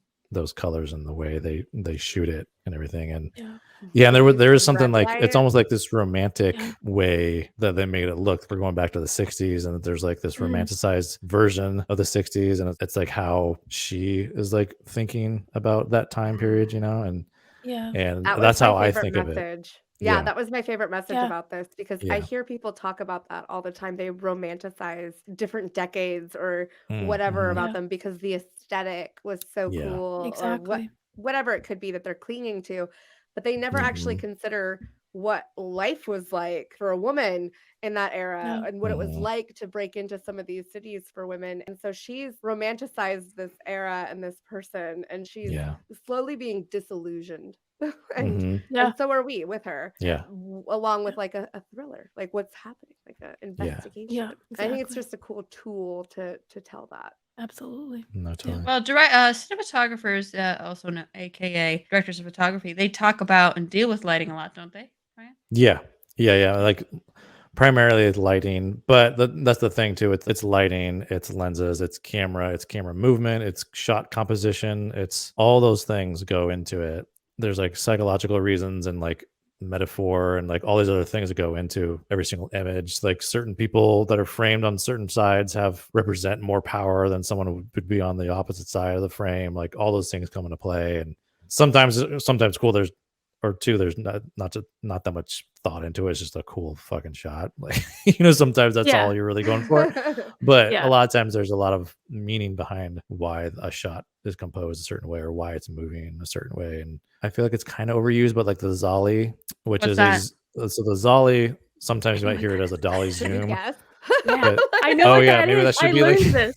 colors and the way they shoot it and everything. And Yeah. yeah, and They used there is red something like it's light. almost like this romantic Yeah. way that they made it look. We're going back to the 60s, and there's like this Mhm. romanticized version of the 60s, and it's like how she is like thinking about that time period, and Yeah. That was that's my how I favorite think of it. message. Yeah, Yeah. that was my favorite message Yeah. about this because Yeah. I hear people talk about that all the time. They romanticize different decades or whatever Mhm. about Yeah. them because the aesthetic was so Yeah. cool or Exactly. whatever it could be that they're clinging to, but they never actually Mhm. consider what life was like for a woman in that era Yeah. and what it was Mhm. like to break into some of these cities for women. And so she's romanticized this era and this person, and she's Yeah. slowly being disillusioned. and Mhm. Yeah. and so are we with her, Yeah. along with like a thriller, like what's happening, like an Yeah. investigation. Yeah. I think it's Exactly. just a cool tool to tell that. Absolutely. No, totally. Well, cinematographers, also known, AKA directors of photography, they talk about and deal with lighting a lot, don't they? Right? Yeah. Like primarily it's lighting, but that's the thing too. It's lighting, it's lenses, it's camera movement, it's shot composition. It's all those things go into it. There's like psychological reasons and like metaphor and like all these other things that go into every single image. Like certain people that are framed on certain sides represent more power than someone who would be on the opposite side of the frame. Like all those things come into play, and sometimes cool. or two, there's not that much thought into it. It's just a cool fucking shot. Like, sometimes that's all you're really going for. But a lot of times there's a lot of meaning behind why a shot is composed a certain way or why it's moving in a certain way. And I feel like it's kind of overused, but like the Zolly, which What's is that? so the Zolly, sometimes you might hear it as a dolly Did you zoom. guess? But I know what that maybe is. that should I be like learned this.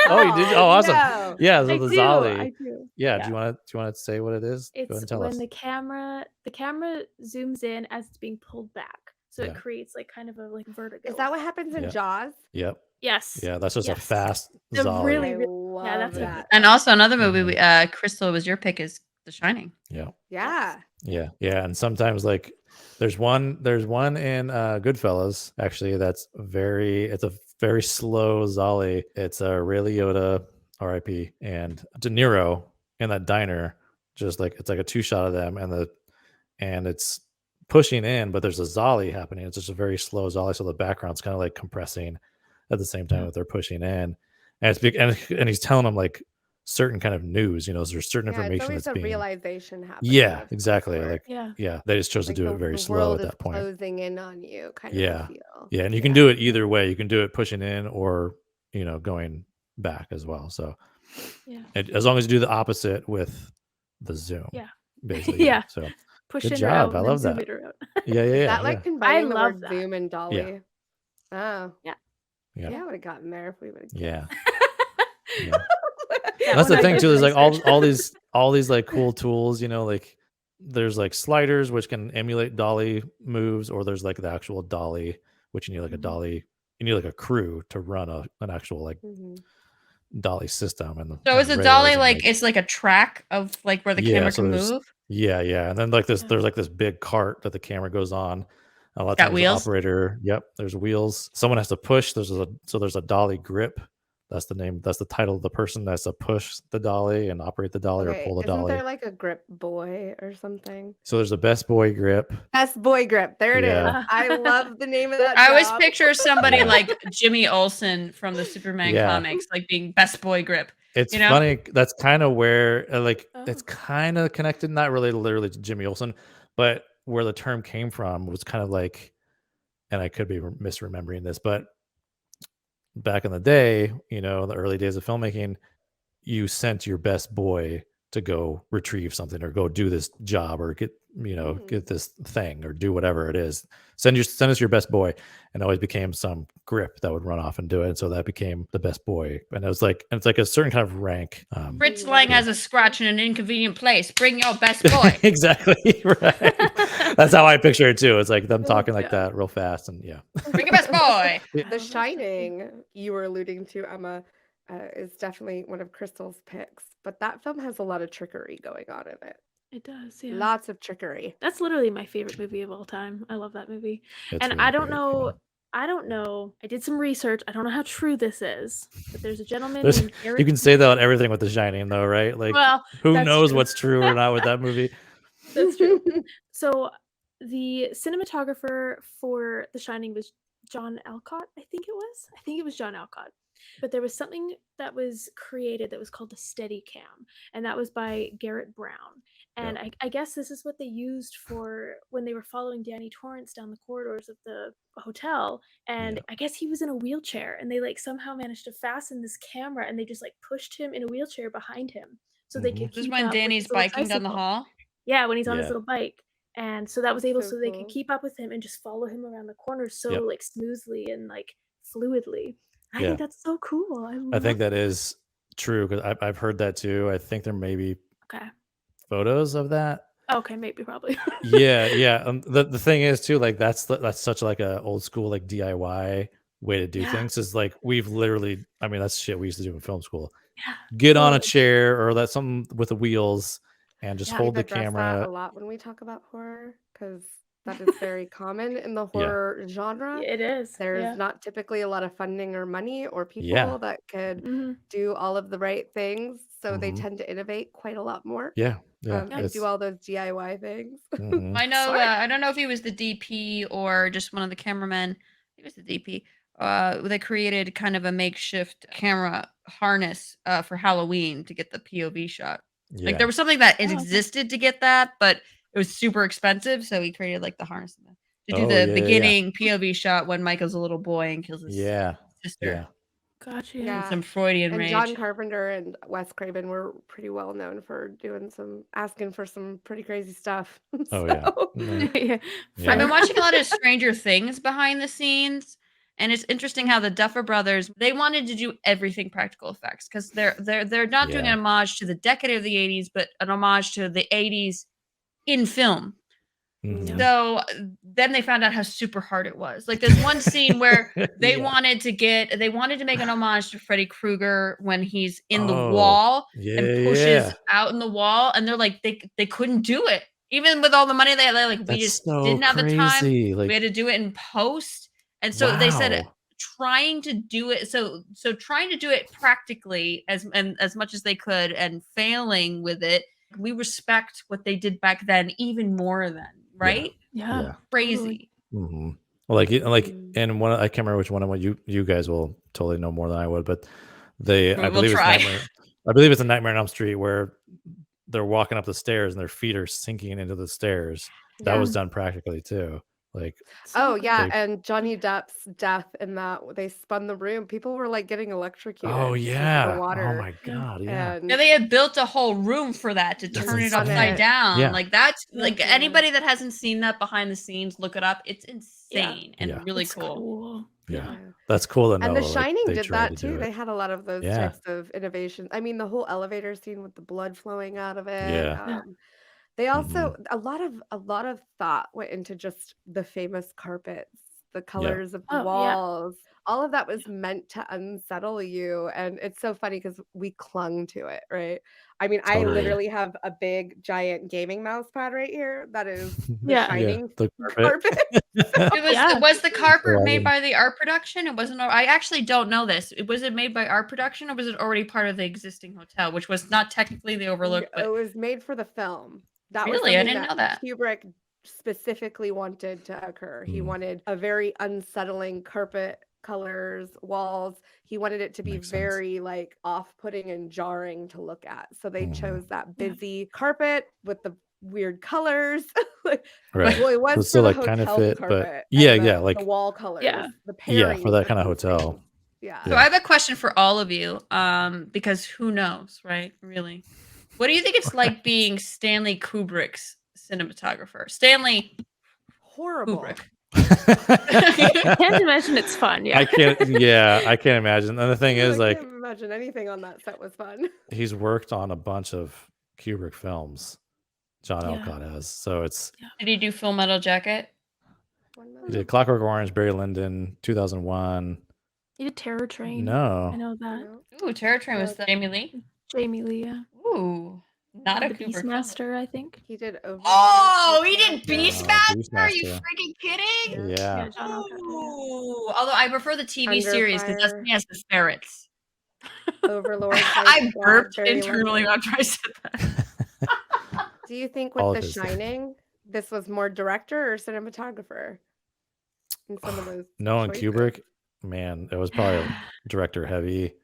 oh, you did? Oh, awesome. No. Yeah, so I the do. Zolly. I do. Yeah, do you want to say what it is? Go ahead It's and tell when us. the camera zooms in as it's being pulled back, so Yeah. it creates like kind of a like vertigo. Is that what happens in Yeah. Jaws? Yep. Yes. Yeah, that's just a Yes. fast The Zolly. really, I really love that's Yeah. that. And also another movie, Mhm. Crystal, was your pick, is The Shining. Yeah. Yeah. Yeah. Yeah. And sometimes like there's one in Goodfellas, actually, it's a very slow Zolly. It's a Ray Liotta, R.I.P. and De Niro in that diner, just like it's like a two shot of them and it's pushing in, but there's a Zolly happening. It's just a very slow Zolly, so the background's kind of like compressing at the same time that they're pushing in, and and he's telling them like certain kind of news. There's certain Yeah, it's information always that's a being. realization happening. Yeah, of some exactly. sort. Like Yeah. they just chose Like to do it very the slow world at is that point. closing in on you, kind of Yeah, a feel. yeah, and you can do it either way. You can do it pushing in or going back as well. So as long as you do the opposite with the zoom, Yeah. basically. Yeah. So Push good in or job. out I and then love zoom that. it or out. Yeah, Is yeah, that like yeah. combining the love word that. zoom and dolly? Oh. Yeah. Yeah. Yeah, I would have gotten there if we would have Yeah. Yeah, That's the when I thing did too. There's like research. all these like cool tools, like there's like sliders which can emulate dolly moves, or there's like the actual dolly, which you need like a Mhm. dolly, you need like a crew to run an actual like Mhm. dolly system and So is a rails dolly and like it's like a track of like where the camera so can there's move? yeah, and then like Yeah. there's like this big cart that the camera goes on. A lot of Got times the wheels? operator, there's wheels. Someone has to push. There's a dolly grip. That's the name. That's the title of the person that has to push the dolly and operate the dolly or Okay, pull the isn't dolly. there like a grip boy or something? So there's a best boy grip. Best boy grip. There it is. Yeah. I love the name of that I always job. picture somebody Yeah. like Jimmy Olsen from the Superman Yeah. comics, like being best boy grip. It's You know? funny. That's kind of where it's Oh. kind of connected, not really literally to Jimmy Olsen, but where the term came from was kind of like, and I could be misremembering this, but back in the day, the early days of filmmaking, you sent your best boy to go retrieve something or go do this job or get get this thing or do whatever it is. Send us your best boy, and it always became some grip that would run off and do it, and so that became the best boy. And it's like a certain kind of rank. Fritz Lang has a scratch in an inconvenient place. Bring your best boy. Exactly right. That's how I picture it too. It's like them talking like that real fast, and Bring your best boy. The Shining, you were alluding to, Emma, is definitely one of Crystal's picks, but that film has a lot of trickery going on in it. It does, yeah. Lots of trickery. That's literally my favorite movie of all time. I love that movie. It's And really I don't great, know. yeah. I don't know. I did some research. I don't know how true this is, but there's a gentleman There's- named you Eric. can say that on everything with The Shining, though, right? Like, Well, who that's knows true. what's true or not with that movie? That's true. So the cinematographer for The Shining was John Alcott, I think it was. I think it was John Alcott. But there was something that was created that was called the Steadicam, and that was by Garrett Brown. And I guess this is what they used for when they were following Danny Torrance down the corridors of the hotel. And I guess he was in a wheelchair, and they like somehow managed to fasten this camera, and they just like pushed him in a wheelchair behind him, so they could This is keep when up with Danny's his little biking down the tricycle. hall. Yeah, when he's on his Yeah. little bike. And so that was able, So so they could cool. keep up with him and just follow him around the corners so Yep. like smoothly and like fluidly. I Yeah. think that's so cool. I think that is true because I've heard that too. I think there may be Okay. photos of that. Okay, maybe probably. Yeah. The thing is too, like that's such like a old school like DIY way to do Yeah. things. Is like we've literally, I mean, that's shit we used to do in film school. Yeah. Get on a totally. chair or that's something with the wheels and just Yeah. hold We've the addressed that a camera. lot when we talk about horror because that is very common in the horror genre. It is. There's Yeah. not typically a lot of funding or money or people Yeah. that could Mhm. do all of the right things, so they Mhm. tend to innovate quite a lot more Yeah. and It's, do all those DIY things. mhm. I know. Sorry. I don't know if he was the DP or just one of the cameramen. He was the DP. They created kind of a makeshift camera harness for Halloween to get the POV shot. Like Yeah. there was something that Oh, okay. existed to get that, but it was super expensive, so he created like the harness to do Oh, the yeah, yeah. beginning POV shot when Michael's a little boy and kills his Yeah. sister. Yeah. Gotcha. Yeah. Some Freudian And rage. John Carpenter and Wes Craven were pretty well known for asking for some pretty crazy stuff. Oh, yeah. Yeah. Yeah. I've been watching a lot of Stranger Things behind the scenes, and it's interesting how the Duffer Brothers, they wanted to do everything practical effects because they're not doing Yeah. an homage to the decade of the 80s, but an homage to the 80s in film. Mhm. So then they found out how super hard it was. Like there's one scene where they Yeah. wanted to make an homage to Freddy Krueger when he's in the Oh, wall and yeah, pushes yeah. out in the wall, and they're like they couldn't do it. Even with all the money they had, like we That's just so didn't have the time. crazy. We Like, had to do it in post. And so they said wow. trying to do it trying to do it practically as much as they could and failing with it. We respect what they did back then even more then, right? Yeah. Yeah. Crazy. Mm-hmm. Like, and one, I can't remember which one of what you guys will totally know more than I would, but I We'll believe try. it's Nightmare. I believe it's a Nightmare on Elm Street where they're walking up the stairs and their feet are sinking into the stairs. That Yeah. was done practically too. Like, Oh yeah, They- and Johnny Depp's death in that they spun the room. People were like getting electrocuted. oh because of yeah. the Oh water. my god. Yeah. And Yeah, they had built a whole room for that to That's turn it insane. upside down. Yeah. Like that's like Mhm. anybody that hasn't seen that behind the scenes, look it up. It's insane and Yeah. really It's cool. Yeah. Yeah. That's cool to know. And The like, Shining they did tried that to do too. They it. had a lot of those Yeah. types of innovations. I mean, the whole elevator scene with the blood flowing out of it. Yeah. They Mhm. also a lot of thought went into just the famous carpets, the colors of the Oh, yeah. walls. All of that was meant to unsettle you, and it's so funny because we clung to it, right? I mean, I Totally. literally have a big giant gaming mouse pad right here that is The Yeah. Shining The carpet. It was the carpet made Imagine. by the art production? It wasn't. I actually don't know this. Was it made by art production or was it already part of the existing hotel, which was not technically the Overlook? It But was made for the film. That was really, I something didn't know that. Kubrick specifically wanted to occur. He Mm. wanted a very unsettling carpet colors, walls. He wanted it to be Makes sense. very like off-putting and jarring to look at. So they Mhm. chose that busy carpet with the weird colors. Like, Right. well, it was But for still, the like, kind of hotel fit, carpet. but yeah, and yeah, the like, wall colors, Yeah. the yeah, for pairings that of kind of these hotel. things. Yeah. So I have a question for all of you, because who knows, right? Really, what do you think it's like being Stanley Kubrick's cinematographer? Stanley Horrible. Kubrick. I can't imagine it's fun. Yeah. I can't. Yeah, I can't imagine. And the thing is, I like, can't imagine anything on that set was fun. he's worked on a bunch of Kubrick films. John Yeah. Alcott has. So it's Did he do Full Metal Jacket? he did Clockwork Orange, Barry Lyndon, 2001. You did Terror Train. I No, know that. Ooh, Terror Train was Jamie Lee. Jamie Lee. Yeah. Ooh, not a The Kubrick film. Beastmaster, I think. He did over. Oh, he did Wow, Beastmaster? Are you Beastmaster. freaking kidding? Yeah. Yeah, John Alcott. Ooh, although I prefer the TV Under series because that's Fire. when he has the ferrets. Overlord. I burped Barry internally Lyndon. after I said that. Do you think All with of The his- Shining, this was more director or cinematographer? In some of those. Knowing choices? Kubrick, man, it was probably director heavy.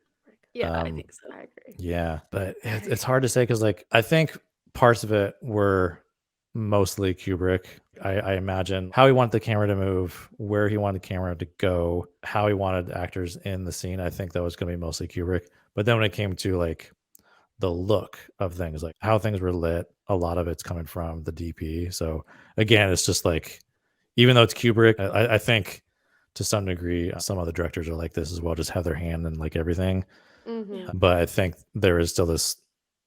Yeah, I Um, think so. I agree. Yeah, but it's hard to say because, like, I think parts of it were mostly Kubrick. I imagine how he wanted the camera to move, where he wanted the camera to go, how he wanted actors in the scene. I think that was going to be mostly Kubrick. But then when it came to like the look of things, like how things were lit, a lot of it's coming from the DP. So again, it's just like, even though it's Kubrick, I think to some degree, some of the directors are like this as well, just have their hand in like everything. Mhm. But I think there is still this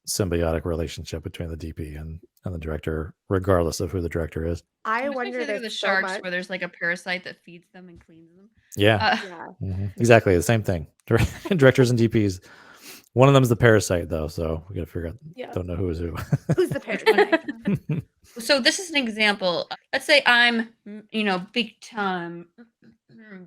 symbiotic relationship between the DP and the director, regardless of who the director is. I It makes me wonder think of the this so sharks much. where there's like a parasite that feeds them and cleans them. Yeah, Yeah. exactly the same thing. Directors and DPs. One of them is the parasite, though, so we got to figure out. Yeah. Don't know who is who. Who's the parasite? So this is an example. Let's say I'm, big time,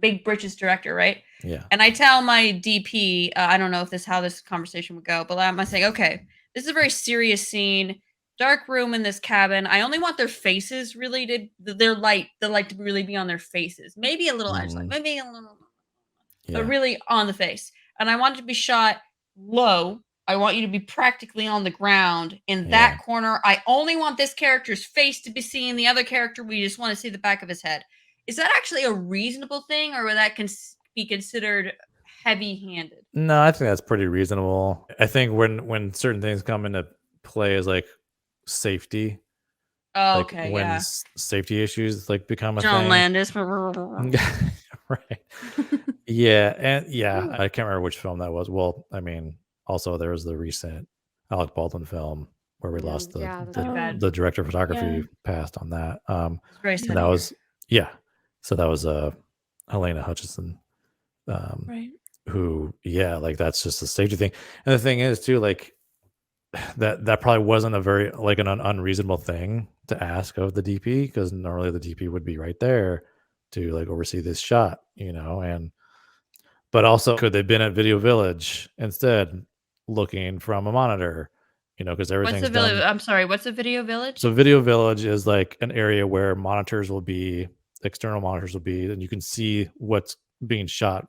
big britches director, right? Yeah. And I tell my DP, I don't know if how this conversation would go, but I'm saying, okay, this is a very serious scene, dark room in this cabin. I only want their faces really the light to really be on their faces. Maybe a little edge light, maybe a little, Yeah. but really on the face. And I want it to be shot low I want you to be practically on the ground in Yeah. that corner. I only want this character's face to be seen. The other character, we just want to see the back of his head. Is that actually a reasonable thing, or would that be considered heavy-handed? No, I think that's pretty reasonable. I think when certain things come into play is like safety, Oh, like okay, when yeah. safety issues like become a John thing. Landis. Right. Yeah, and yeah, I can't remember which film that was. Well, I mean, also there was the recent Alec Baldwin film where we lost Yeah, that's Too right. bad. the director of photography Yeah. passed on that. It's very And sad that to hear. was yeah. So that was Helena Hutchinson, Right. who like that's just a safety thing. And the thing is too, like that probably wasn't a very like an unreasonable thing to ask of the DP, because normally the DP would be right there to like oversee this shot, and but also could they been at Video Village instead looking from a monitor, because What's the everything's village? done. I'm sorry, what's the Video Village? So Video Village is like an area where external monitors will be, and you can see what's being shot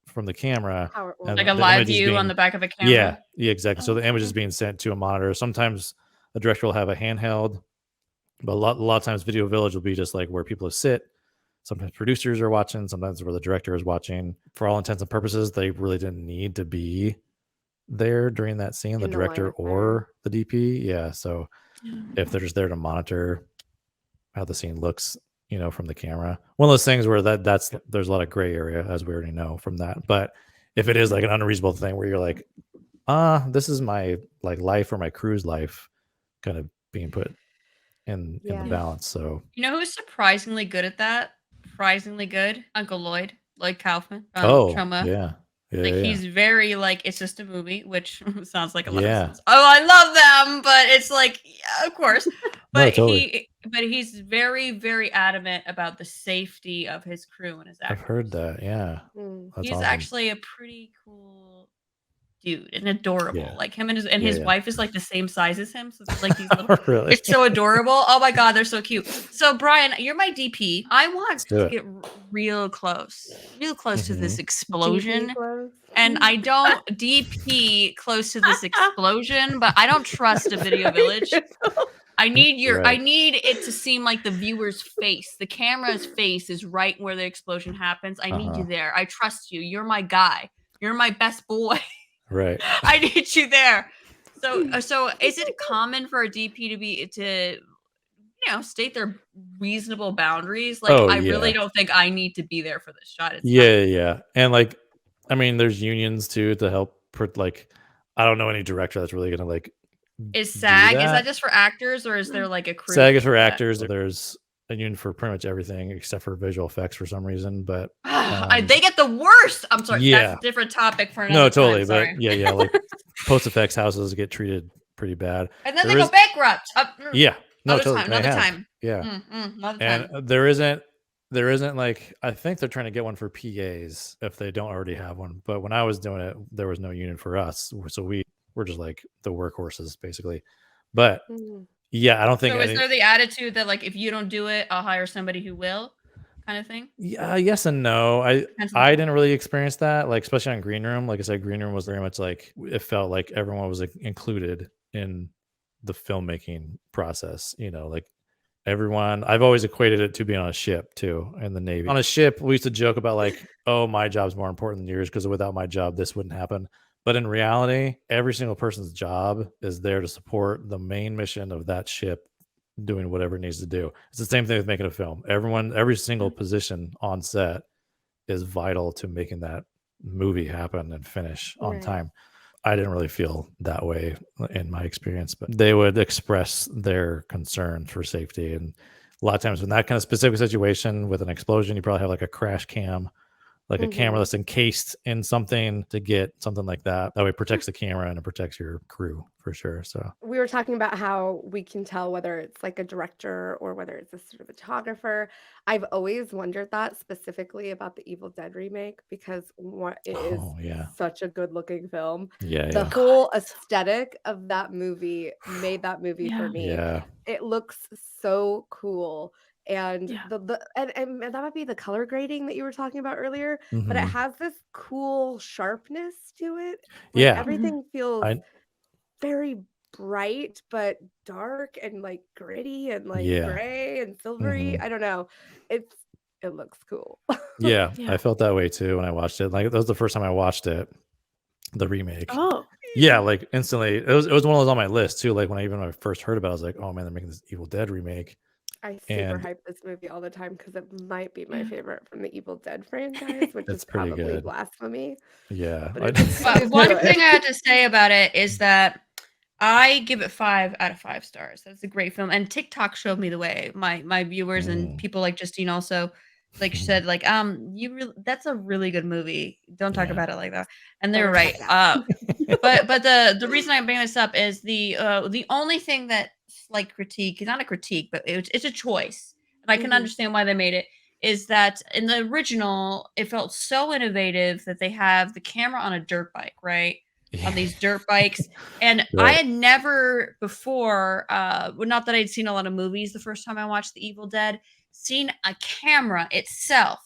from the camera, How it and Like a works. the live image is view on being the back of a yeah, camera? exactly. So the image is Okay. being sent to a monitor. Sometimes a director will have a handheld, but a lot of times Video Village will be just like where people sit. Sometimes producers are watching, sometimes where the director is watching. For all intents and purposes, they really didn't need to be there during that scene, the In the line director of fire. or the DP. Yeah. So Yeah. if they're just there to monitor how the scene looks, from the camera. One of those things where there's a lot of gray area, as we already know from that. But if it is like an unreasonable thing where you're like, this is my like life or my crew's life kind of being put in the Yeah. balance. So You know who's surprisingly good at that? Surprisingly good? Uncle Lloyd Kaufman from Trauma. yeah. Like Yeah. he's very like it's just a movie, which sounds like a lot Yeah. of sense. Oh, I love them, but it's like yeah, of course. No, But totally. he's very, very adamant about the safety of his crew and his actors. I've heard that. Yeah. Mm. That's He's awesome. actually a pretty cool dude and adorable. Yeah. Like him and his Yeah. wife is like the same size as him, so they're like these little. Really? It's so adorable. Oh my god, they're so cute. So Brian, you're my DP. I want Let's do to it. get real close to this Mhm. explosion. DP close. And I don't DP close to this explosion, but I don't trust a Video Village. I need Right. it to seem like the viewer's face. The camera's face is right where the explosion happens. I need you there. I trust you. You're my guy. You're my best boy. Right. I need you there. So is it common for a DP to state their reasonable boundaries? Like Oh, I yeah. really don't think I need to be there for this shot. It's Yeah. And like, I mean, there's unions too to help like, I don't know any director that's really gonna like Is do SAG, is that that. just for actors or is there like a crew? SAG is for that? actors. There's a union for pretty much everything except for visual effects for some reason. But They get the worst. I'm sorry. yeah. That's a different topic for another No, totally. time. Sorry. But yeah, like post effects houses get treated pretty bad. And then There they is- go bankrupt. Yeah. No, Another totally. time. They Another have. time. Yeah. Another time. And there isn't like, I think they're trying to get one for PAs if they don't already have one. But when I was doing it, there was no union for us. So we're just like the workhorses basically. But Mm. yeah, I don't think So is there the attitude that like if you don't do it, I'll hire somebody who will, kind of thing? Yeah, yes and no. Depends on the I film. didn't really experience that, like especially on Green Room. Like I said, Green Room was very much like it felt like everyone was like, included in the filmmaking process. Like everyone. I've always equated it to being on a ship too, in the Navy. On a ship, we used to joke about like, oh, my job's more important than yours because without my job, this wouldn't happen. But in reality, every single person's job is there to support the main mission of that ship doing whatever it needs to do. It's the same thing with making a film. Every single position on set is vital to making that movie happen and finish on Right. time. I didn't really feel that way in my experience, but they would express their concern for safety. And a lot of times in that kind of specific situation with an explosion, you probably have like a crash cam, like a camera that's encased in something to get something like that. That way it protects the camera and it protects your crew for sure. So We were talking about how we can tell whether it's like a director or whether it's a cinematographer. I've always wondered that specifically about the Evil Dead remake because it is yeah. such a good looking film. Yeah. The Yeah. whole aesthetic of that movie made that movie for me. Yeah. It looks so cool. and Yeah. and that might be the color grading that you were talking about earlier, but it Mhm. has this cool sharpness to it. Like Yeah. everything feels I very bright but dark and like gritty and like yeah. gray and silvery. Mhm. I don't know. It looks cool. Yeah, Yeah. I felt that way too when I watched it. Like that was the first time I watched it, the remake. Oh. Yeah, like instantly. It was one of those on my list too. Like when I first heard about it, I was like, oh man, they're making this Evil Dead remake. I super And hype this movie all the time because it might be my Yeah. favorite from the Evil Dead franchise, which is it's pretty probably good. blasphemy, Yeah. but it is One good. thing I had to say about it is that I give it 5 out of 5 stars. That's a great film, and TikTok showed me the way. My viewers and Mm. people like Justine also, like, said, like, "You really that's a really good movie. Don't talk Yeah. about it like that." And they Don't were right. respect that. But the reason I bring this up is the only thing that slight critique, not a critique, but it's a choice, and I can Mhm. understand why they made it, is that in the original, it felt so innovative that they have the camera on a dirt bike, right? On Yeah. these dirt bikes. And I Right. had never before, well, not that I'd seen a lot of movies the first time I watched The Evil Dead, seen a camera itself,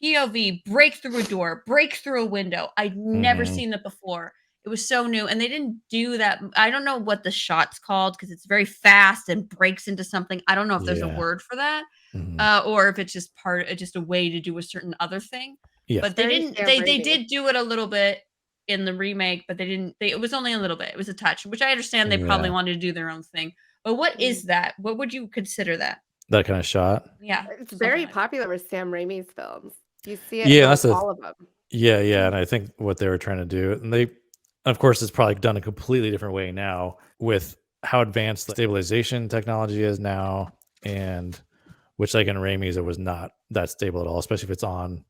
POV, break through a door, break through a window. I'd never Mhm. seen that before. It was so new, and they didn't do that. I don't know what the shot's called because it's very fast and breaks into something. I don't know if there's a Yeah. word for that, Mhm. or if it's just just a way to do a certain other thing. Yeah. But they Very didn't. Sam They Raimi. did do it a little bit in the remake, but they didn't. It was only a little bit. It was a touch, which I understand. They probably Yeah. wanted to do their own thing. But what Mhm. is that? What would you consider that? That kind of shot. Yeah, It's something very like that. popular with Sam Raimi's films. You see it in Yeah, like that's a all of them. yeah, and I think what they were trying to do, and they, of course, it's probably done a completely different way now with how advanced the stabilization technology is now, and which like in Raimi's it was not that stable at all, especially if it's on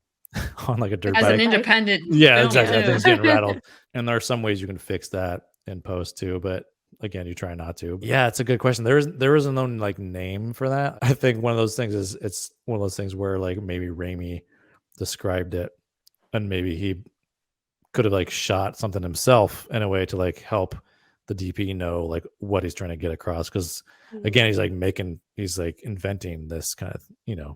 on like a dirt As an bike. Right. independent Yeah, film exactly. That too. thing's getting rattled, and there are some ways you can fix that in post too, but again, you try not to. Yeah, it's a good question. There is no like name for that. I think one of those things is it's one of those things where like maybe Raimi described it, and maybe he could have like shot something himself in a way to like help the DP know like what he's trying to get across. Because again, Mhm. he's like inventing this kind of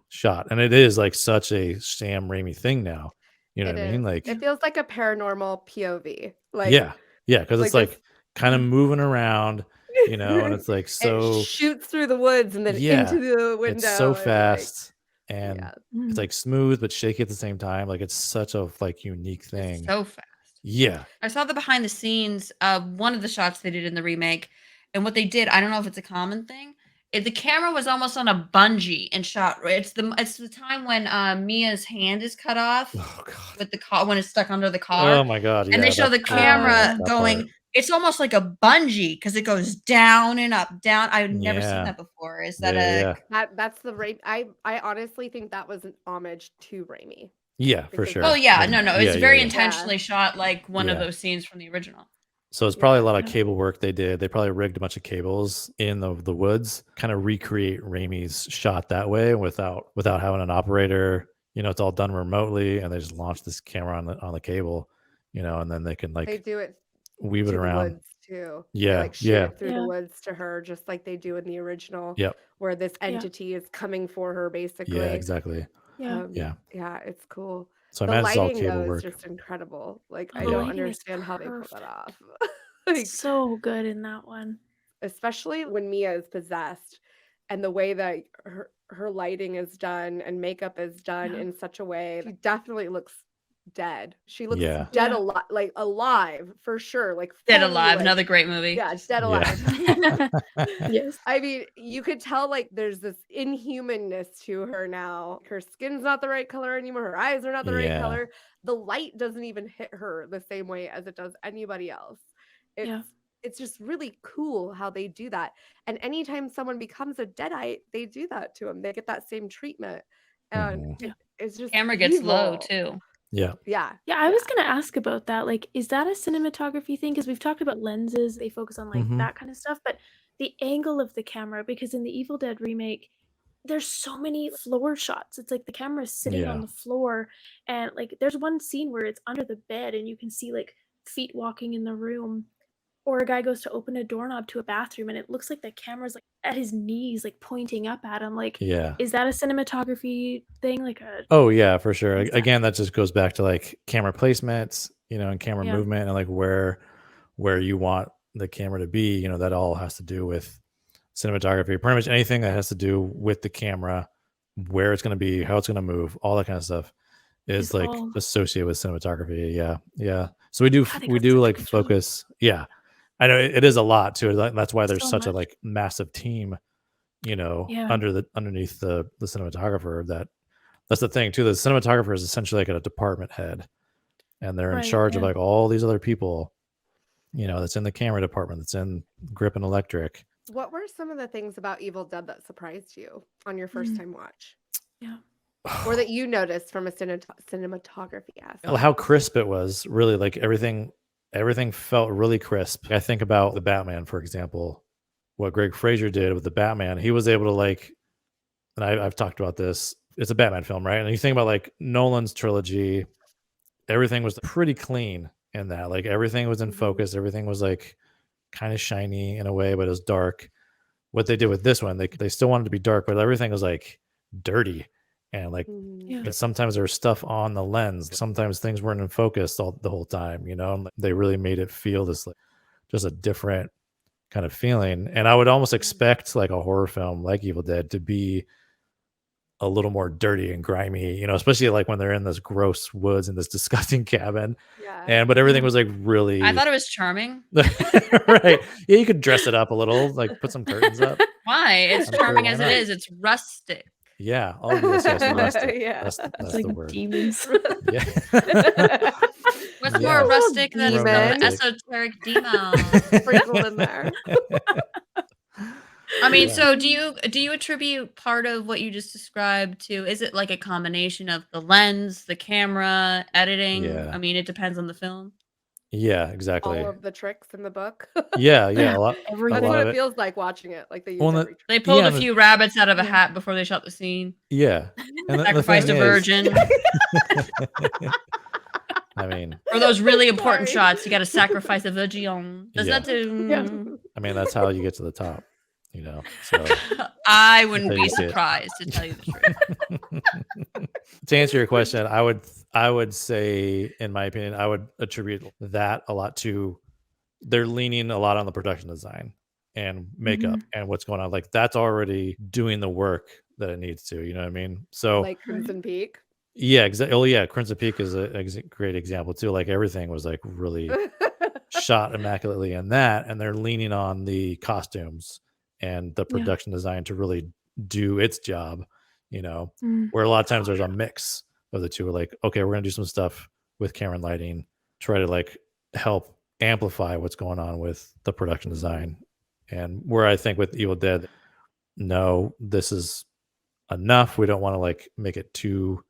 shot, and it is like such a Sam Raimi thing now. You know It what I mean? is. Like, It feels like a paranormal POV. yeah, yeah, because it's This like kind of moving around, and it's like it so shoots through the woods and then yeah, into the it's so window and like fast and yeah. it's Mhm. like smooth but shaky at the same time. Like it's such a like unique It's thing. so fast. Yeah, I saw the behind the scenes of one of the shots they did in the remake, and what they did, I don't know if it's a common thing. The camera was almost on a bungee and shot. Right, it's the time when Mia's hand is cut off oh god. with the car when it's stuck under the Oh car, my god, and they yeah, show the Oh camera yeah. that part. going. It's almost like a bungee because it goes down and up, down. I've never seen Yeah. that before. Is that Yeah, yeah, a yeah. That's the Raimi. I honestly think that was an homage to Raimi Yeah, for because Oh, sure. yeah, Like, no, yeah, it's yeah, very yeah. yeah, intentionally shot like one of Yeah. those scenes from the original. So it's probably a yeah. lot of Yeah. cable work they did. They probably rigged a bunch of cables in the woods, kind of recreate Raimi's shot that way without having an operator. It's all done remotely, and they just launch this camera on the cable, and then they can They like do it weave it to the around. woods too. They Yeah, like shoot yeah, it through the Yeah. woods to her just like they do in the original yep, where this Yeah. entity is coming for her yeah, basically. exactly. Yeah. Yeah. Yeah, it's cool. So I The imagine it's all lighting cable though is work. just incredible. Like Oh, I the don't Yeah. lighting is understand how they pull that perfect. off. It's Like so good in that one. especially when Mia is possessed and the way that her lighting is done and makeup is done Yeah. in such a way she definitely looks dead. She looks Yeah. dead Yeah. like alive for sure, like Dead fully Alive, like another great movie. yeah, dead Yeah. alive. Yes. I mean, you could tell like there's this inhumanness to her now. Her skin's not the right color anymore. Her eyes are not the right Yeah. color. The light doesn't even hit her the same way as it does anybody else. It's Yeah. it's just really cool how they do that. And anytime someone becomes a deadite, they do that to them. They get that same treatment. And Mhm. Yeah. it's just Camera gets low evil. too. Yeah. Yeah. Yeah, I Yeah. was gonna ask about that. Like, is that a cinematography thing? Because we've talked about lenses, they focus on like Mhm. that kind of stuff, but the angle of the camera, because in the Evil Dead remake, there's so many floor shots. It's like the camera's sitting on Yeah. the floor, and like there's one scene where it's under the bed and you can see like feet walking in the room. Or a guy goes to open a doorknob to a bathroom and it looks like the camera's like at his knees, like pointing up at him. Like, Yeah. is that a cinematography thing? Like a Oh yeah, for sure. Exactly. Again, that just goes back to like camera placements, and camera Yeah. movement, and like where you want the camera to be. That all has to do with cinematography. Pretty much anything that has to do with the camera, where it's going to be, how it's going to move, all that kind of stuff is It's like all- associated with cinematography. Yeah. So we do God, they we got do such a like good job. focus. Yeah, I know it is a lot too. That's why there's So such a much. like massive team, Yeah. underneath the cinematographer. That's the thing too. The cinematographer is essentially like a department head, and they're in Right, charge of yeah. like all these other people. That's in the camera department. That's in grip and electric. What were some of the things about Evil Dead that surprised you on your first time watch? Yeah. Or that you noticed from a cinematography aspect? How crisp it was, really, like everything felt really crisp. I think about the Batman, for example, what Greg Fraser did with the Batman. He was able to like, and I've talked about this, it's a Batman film, right? And you think about like Nolan's trilogy, everything was pretty clean in that. Like everything was in focus, everything was like kind of shiny in a way, but it was dark. What they did with this one, they still wanted to be dark, but everything was like dirty. And like Yeah. and sometimes there was stuff on the lens. Sometimes things weren't in focus the whole time, and they really made it feel this like just a different kind of feeling. And I would almost expect like a horror film like Evil Dead to be a little more dirty and grimy, especially like when they're in this gross woods in this disgusting cabin. Yeah. But everything was like really I thought it was charming. right. Yeah, you could dress it up a little, like put some curtains up. Why? It's I'm sure, charming why as it not? is. It's rustic. Yeah. Oh yes, rustic. Yeah. That's like the word. demons. Yeah. What's Yeah. more rustic than some demon. esoteric demon? Sprinkled in there. I mean, Yeah. so do you attribute part of what you just described to, is it like a combination of the lens, the camera, editing? Yeah. I mean, it depends on the film. Yeah, exactly. All of the tricks in the book. Yeah, a lot That's Everything. what of it it. feels like watching it. Like they use Well, and every trick. They pulled Yeah, a and the- few rabbits out of a Yeah. hat before they shot the scene. Yeah. And the Sacrificed thing a is, virgin. I mean, For those really important Sorry. shots, you got to sacrifice a virgin. Does Yeah. that do? that's how you get to the top, So I wouldn't That's how be you see it. surprised, to tell you the truth. to answer your question, I would say, in my opinion, I would attribute that a lot to they're leaning a lot on the production design and makeup and what's going on. Like that's already doing the work that it needs to. You know what I mean? So Like Crimson Peak. yeah, exactly. Oh yeah, Crimson Peak is a great example too. Like everything was like really shot immaculately in that, and they're leaning on the costumes and the Yeah. production design to really do its job. Mm. Where a lot of times there's a mix of the two. We're like, okay, we're gonna do some stuff with camera and lighting, try to like help amplify what's going on with the production design. And where I think with Evil Dead, no, this is enough. We don't want to like make it too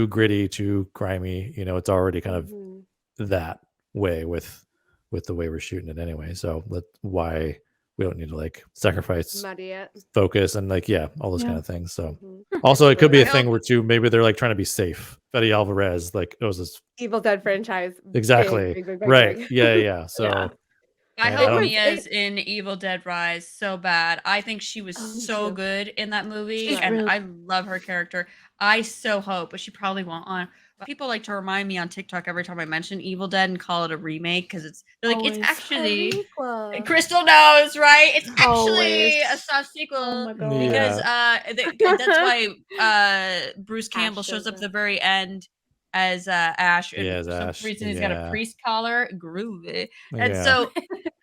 gritty, too grimy. It's already kind of that way with the way we're shooting it anyway. So that's why we don't need to like sacrifice Muddy it. focus and like all those kind Yeah. of things. So Mhm. also it could be a I thing hope- where too maybe they're like trying to be safe. Betty Alvarez, like it was this Evil Dead franchise. exactly Big, right. big. Yeah. So Yeah. I and hope don't- Mia's in Evil Dead Rise so bad. I think she was Me so too. good in that movie, She's and really- I love her character. I so hope, but she probably won't. People like to remind me on TikTok every time I mention Evil Dead and call it a remake because they're like, Always. it's actually. Sequel. Crystal knows, right? It's actually Always. a soft sequel. Oh my god. Because that's why Bruce Campbell Ash shows shows up at the up. very end as Ash, and Yeah, as for some Ash, reason he's got a yeah. priest collar, groovy. And Yeah. so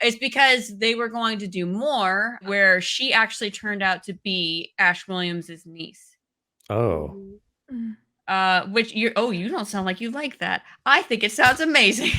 it's because they were going to do more where she actually turned out to be Ash Williams's niece. Oh. Mhm. Mm. Which you don't sound like you like that. I think it sounds amazing.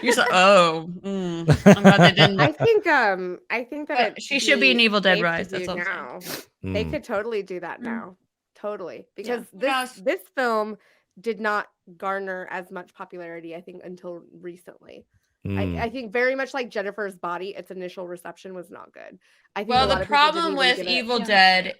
You're so I'm glad they didn't. I think that But she should be in Evil Dead safe to Rise, that's do all I'm saying. now. They Mm. could totally do that Mm. now. Totally. Because Who knows? this film did not garner as much popularity, I think, until recently. Mm. I think very much like Jennifer's Body, its initial reception was not good. I think Well, a lot the of people didn't problem even with give it- Evil Yeah. Dead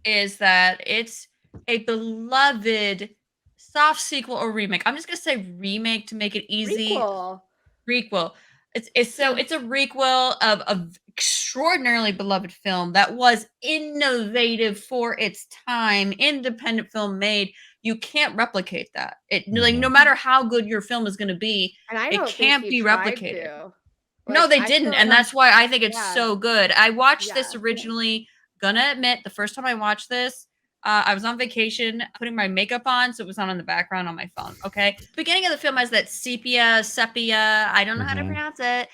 is that it's a beloved soft sequel or remake. I'm just gonna say remake to make it easy. Prequel. Prequel. It's a requel of a extraordinarily beloved film that was innovative for its time, independent film made. You can't replicate that. Like no matter how good your film is going to be, And I it don't think can't he be tried replicated. to. No, Like, they I didn't, feel and like, that's why I think it's yeah, so good. I watched yeah. this originally. Gonna admit, the first time I watched this, I was on vacation, putting my makeup on, so it was on in the background on my phone. Okay, beginning of the film has that sepia. I don't know how to pronounce it.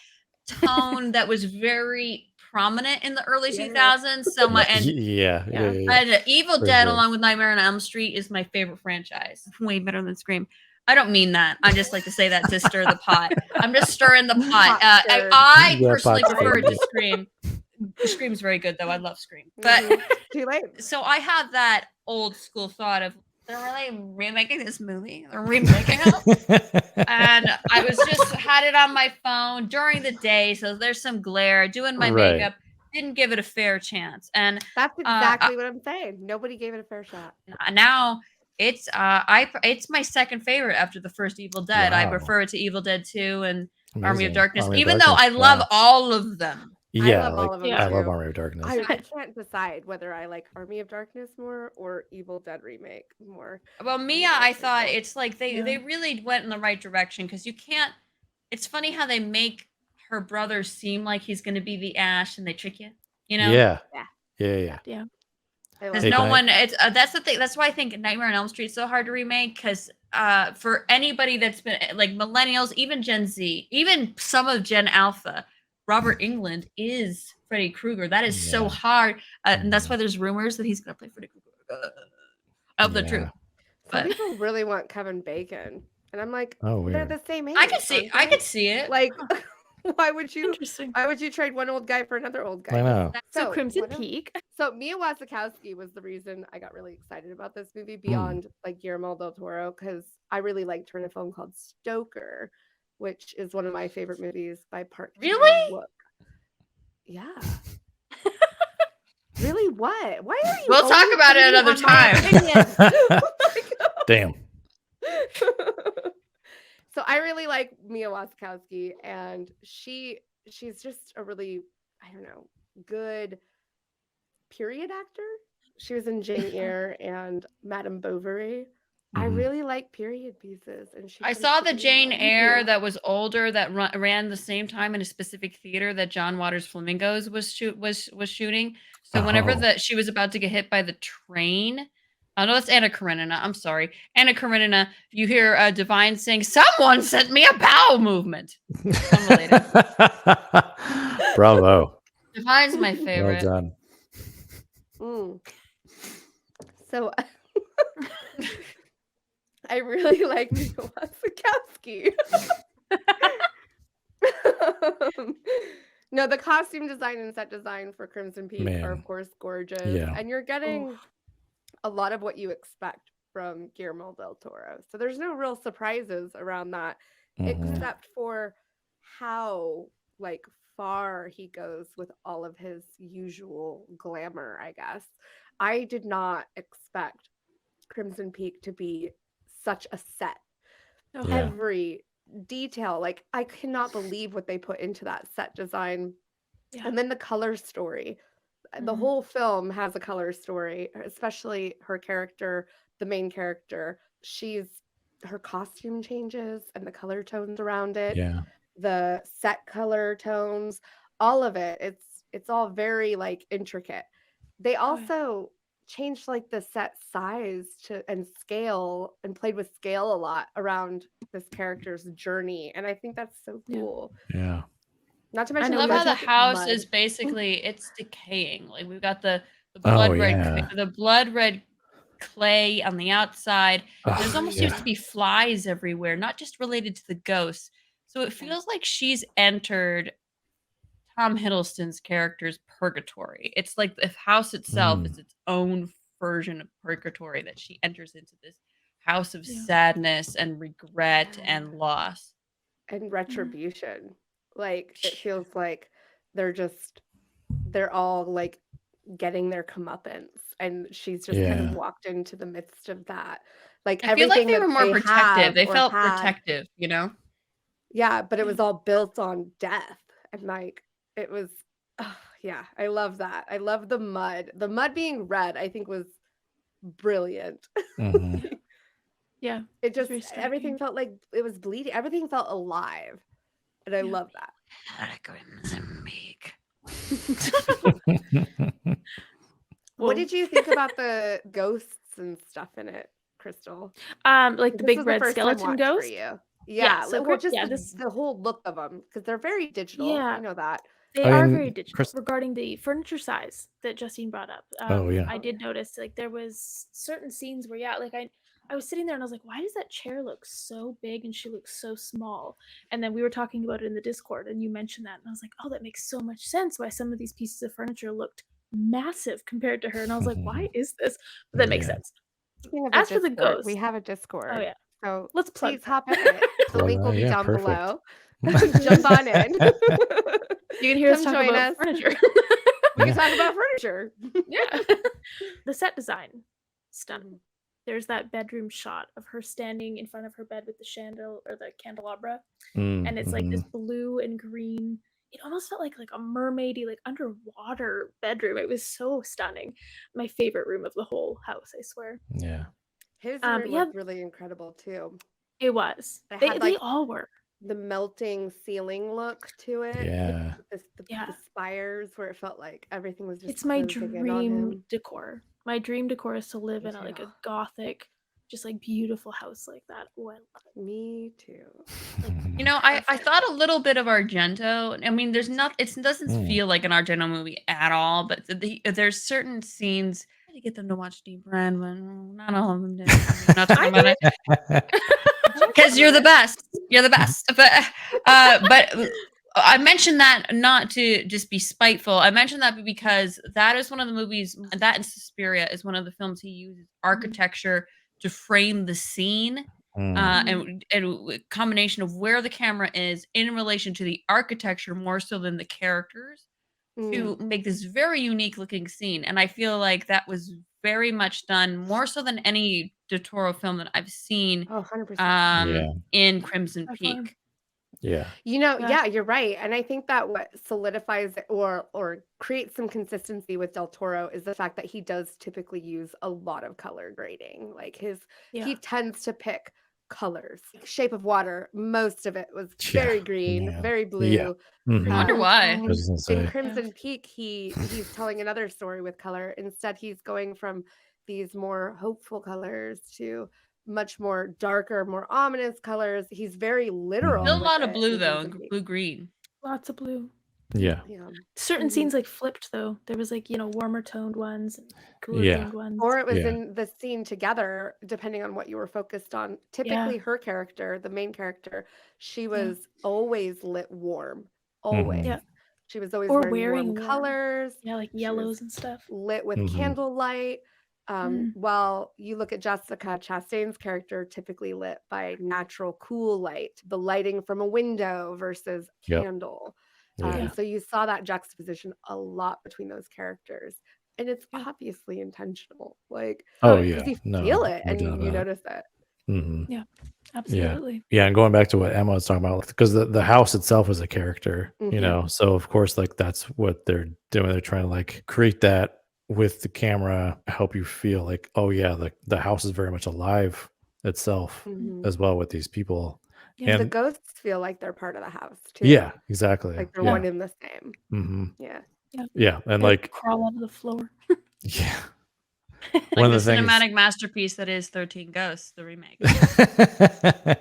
Tone that was very prominent in the early Yeah. 2000s. So my Yeah. and Evil For Dead, sure. along with Nightmare on Elm Street, is my favorite franchise. Way better than Scream. I don't mean that. I just like to say that to stir the pot. I'm just stirring the pot. Pot stirred. I Yeah, personally pot prefer it to stirred. Scream. Scream's very good, though. I love Scream. But Too late. so I have that old school thought of they're really remaking this movie. They're remaking it. And I was just had it on my phone during the day, so there's some glare. Doing my Right. makeup, didn't give it a fair chance, and That's exactly what I'm saying. Nobody gave it a fair shot. now it's it's my second favorite after the first Evil Dead. I Wow. prefer it to Evil Dead 2 and Army of Amazing. Darkness, Army of even though I Darkness, love wow. all of them. Yeah, I love all of them Yeah. I love too. Army of Darkness. I can't decide whether I like Army of Darkness more or Evil Dead Remake more. Well, Mia, I thought it's like they really went in the right direction because you can't. It's funny how they make her brother seem like he's going to be the Ash, and they trick you. You know? Yeah. Yeah. Because Hey, no can I- one. It's that's the thing. That's why I think Nightmare on Elm Street is so hard to remake. Because for anybody that's been like millennials, even Gen Z, even some of Gen Alpha, Robert Englund is Freddy Krueger. That is so Yeah. hard, and that's why there's rumors that he's going to play Freddy Krueger. Of the Yeah. truth. Some But people really want Kevin Bacon, and I'm like, Oh, they're weird. the same age. I could see. aren't I they? could see it. Like, why would you? Interesting. Why would you trade one old guy for another old guy? I know. So Crimson what if- Peak. So Mia Wasikowski was the reason I got really excited about this movie beyond like Guillermo del Toro, because I really liked her in a film called Stoker, which is one of my favorite movies by Park Really? Chan-wook. Yeah. Really? What? Why are you? We'll talk always about it hating another on my time. opinion? Oh my God. Damn. So I really like Mia Wasikowski, and she's just a really, I don't know, good period actor. She was in Jane Eyre and Madame Bovary. I Mhm. really like period pieces, and she. I tends saw to the be Jane like- Eyre that was older that ran the same time in a specific theater that John Waters Flamingos was shooting. So whenever Oh. she was about to get hit by the train, oh no, that's Anna Karenina. I'm sorry, Anna Karenina. You hear Divine saying, "Someone sent me a bowel movement." Unrelated. Bravo. Divine's my Well favorite. done. Mm. So I really like Mia Wasikowski. No, the costume design and set design for Crimson Peak are Man. of course gorgeous. Yeah. And you're getting a lot of what you expect from Guillermo del Toro. So there's no real surprises around that, Mhm. except for how like far he goes with all of his usual glamour, I guess. I did not expect Crimson Peak to be such a set. Oh, Yeah. Every detail, like I cannot believe what they put into that set design. Yeah. And then the color story. The Mhm. whole film has a color story, especially her character, the main character. Her costume changes and the color tones around it, Yeah. the set color tones, all of it. It's all very like intricate. They Oh, yeah. also changed like the set size and scale and played with scale a lot around this character's journey, and I think that's so Yeah. cool. Yeah. Not to I mention I know love we how the talked- house mud. is basically it's decaying. Like we've got the Oh, blood red yeah. the blood red clay on the outside. There's Oh, almost yeah. seems to be flies everywhere, not just related to the ghosts. So it feels like she's entered Tom Hiddleston's character's purgatory. It's like the house itself is its own version of purgatory that she enters into this house of Yeah. sadness and regret Yeah. and loss. And retribution. Like it feels like they're all like getting their comeuppance, and she's just kind Yeah. of walked into the midst of that. Like I feel like everything they that were more they protective. have They or felt had- protective, you know? Yeah, but it was all built on death. And like it was yeah, I love that. I love the mud. The mud being red, I think was brilliant. Mhm. Yeah. It It's just very striking. everything felt like it was bleeding. Everything felt alive. And I Yeah. love that. What Well, did you think about the ghosts and stuff in it, Crystal? like the This big was the red first time skeleton watch for ghost? you. Yeah, Yeah, so well, just this the whole look of them because they're very digital. I Yeah. know that. They I are mean, very digital. Chris- Regarding the furniture size that Justine brought up, Oh, yeah. I did notice like there was certain scenes where like I was sitting there and I was like, why does that chair look so big and she looks so small? And then we were talking about it in the Discord and you mentioned that and I was like, oh, that makes so much sense why some of these pieces of furniture looked massive compared to her. And I was like, why is this? But that makes Yeah. sense. Speaking of As the for the Discord, ghost, we have a Discord. oh yeah, So let's plug please that. hop in it. The Plug link will that, be yeah, down perfect. below. Jump on in. You can hear us Come talk join about us. furniture. We can talk about furniture. Yeah. The set design, stunning. There's that bedroom shot of her standing in front of her bed with the the candelabra, and it's like this blue and green. It almost felt like a mermaidy, like underwater bedroom. It was so stunning. My favorite room of the whole house, I swear. Yeah. His But room yeah, was really incredible too. it was. It They had like all were. the melting ceiling look to it. Yeah. Yeah. The spires where it felt like everything was just It's my closing in on dream him. decor. My dream decor is to live Me in a too. gothic, just like beautiful house like that. Oh, I love it. Me too. You know, I thought a little bit of Argento. I mean, there's not. It doesn't Mm. feel like an Argento movie at all. But there's certain scenes. I had to get them to watch Deep Red, but not all of them did. I'm not talking about it because you're the best. You're the best. But I mentioned that not to just be spiteful. I mentioned that because that is one of the movies. That and Suspiria is one of the films he uses architecture to frame the scene. And a combination of where the camera is in relation to the architecture more so than the characters to make this very unique looking scene. And I feel like that was very much done more so than any Del Toro film that I've seen 100%. in Crimson By far. Peak. Yeah. You know, Yeah. yeah, you're right. And I think that what solidifies it or creates some consistency with Del Toro is the fact that he does typically use a lot of color grading. Like he tends to pick colors. Shape of Water, most of it was very green, Yeah. very blue. Yeah. Mhm. I wonder why. I was gonna In say. Crimson Peak, he's telling another story with color. Instead, he's going from these more hopeful colors to much more darker, more ominous colors. He's very literal. Still a with lot of it blue in though, Crimson and Peak. blue green. Lots of blue. Yeah. Yeah. Certain scenes like flipped though. There was like, warmer toned ones and cooler Yeah. toned ones. Or it was Yeah. in the scene together, depending on what you were focused on. Typically, her character, the main character, she was always lit warm. Always. Yeah. She was always Or wearing wearing warm warm. colors. Yeah, like She was yellows and stuff. lit with candlelight. While you look at Jessica Chastain's character, typically lit by natural cool light, the lighting from a window versus candle. Yeah. So you saw that juxtaposition a lot between those characters. And it's obviously intentional. Like, Oh because yeah. you feel it no and doubt you about it. notice it. Mhm. Yeah. Absolutely. Yeah, and going back to what Emma was talking about, because the house itself is a character, Mhm. so of course, like that's what they're doing. They're trying to like create that with the camera, help you feel like, oh yeah, the house is very much alive itself Mhm. as well with these people. Yeah. The And ghosts feel like they're part of the house too. yeah, exactly. Like they're Yeah. one and the same. hmm Yeah. Yeah, and They like crawl out of the floor. yeah, Like one the of the things. cinematic masterpiece that is 13 Ghosts, the remake.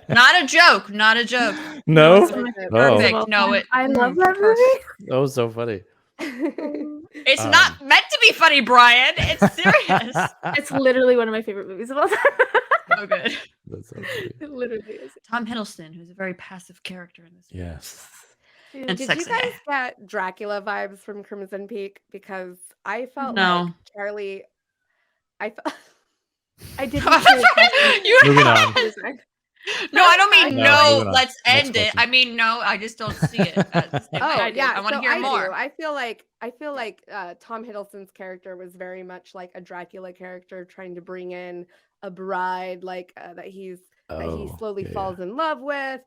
Not a joke. Not a joke. No? It's one of my favorite Oh. movies of all Perfect. No, time. I love that movie. That was so funny. It's not meant to be funny, Brian. It's serious. It's literally one of my favorite movies of all time. So good. That's so funny. It literally is. Tom Hiddleston, who's a very passive character in this movie. Yes. Yeah. And Did sexy. you guys get Dracula vibes from Crimson Peak? Because I felt No. like Charlie. I felt. I didn't. Moving on. No, I don't mean No, no. moving on. Let's Next end it. question. I mean no. I just don't see it. As the same way Oh I do. yeah, I want to so hear more. do. I feel like Tom Hiddleston's character was very much like a Dracula character, trying to bring in a bride, like that he slowly falls in love with,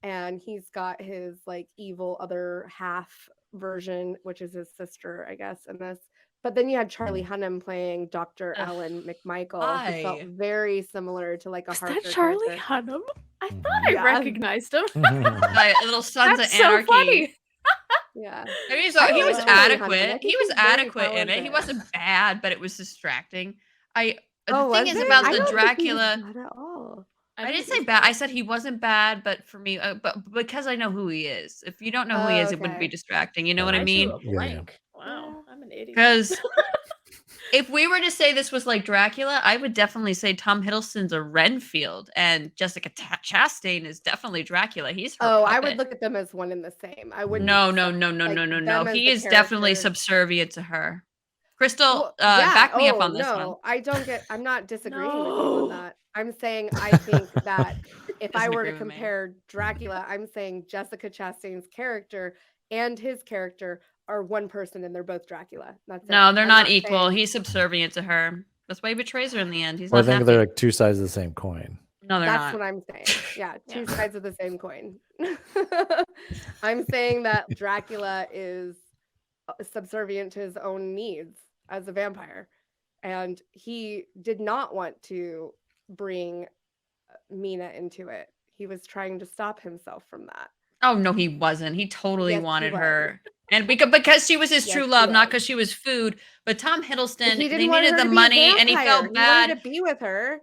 and he's got his like evil other half version, which is his sister, I guess, in this. But then you had Charlie Hunnam playing Dr. Ugh, Alan McMichael, who felt why? very similar to like a Is that Harker Charlie character. Hunnam? I thought I Yeah. recognized him. By Little Sons That's of so Anarchy. funny. Yeah. I mean, I he like was Charlie Hunnam. I adequate. think He was he's very adequate in it. He talented. wasn't bad, but it was distracting. The Oh, thing was is it? about I the don't think he was Dracula. bad at all. I didn't say bad. I said he wasn't bad, but for me, but because I know who he is. If you don't know who he is, it wouldn't be Okay. distracting. You know what I I mean? drew a Yeah. blank. Wow, Yeah. I'm an idiot. Because if we were to say this was like Dracula, I would definitely say Tom Hiddleston's a Renfield, and Jessica Chastain is definitely Dracula. He's her Oh, I puppet. would look at them as one and the same. I wouldn't. No. like, them as He the is definitely character. subservient to her. Crystal, Well, yeah. back me up Oh on this one. no, I'm not disagreeing with you No. on that. I'm saying I think that if I Doesn't were to agree with me. compare Dracula, I'm saying Jessica Chastain's character and his character are one person, and they're both Dracula. That's No, it. they're I'm not equal. saying- He's subservient to her. That's why he betrays her in the end. He's Well, I not think happy. they're like two sides of the same coin. No, they're That's not. what I'm saying. Yeah, two Yeah. sides of the same coin. I'm saying that Dracula is subservient to his own needs as a vampire, and he did not want to bring Mina into it. He was trying to stop himself from that. Oh no, he wasn't. He totally Yes, he wanted was. her, and because she was his Yes, true he love, not was. because she was food. But Tom But Hiddleston, he they didn't want needed her the to be a money, and he vampire. felt He bad. wanted to be with her.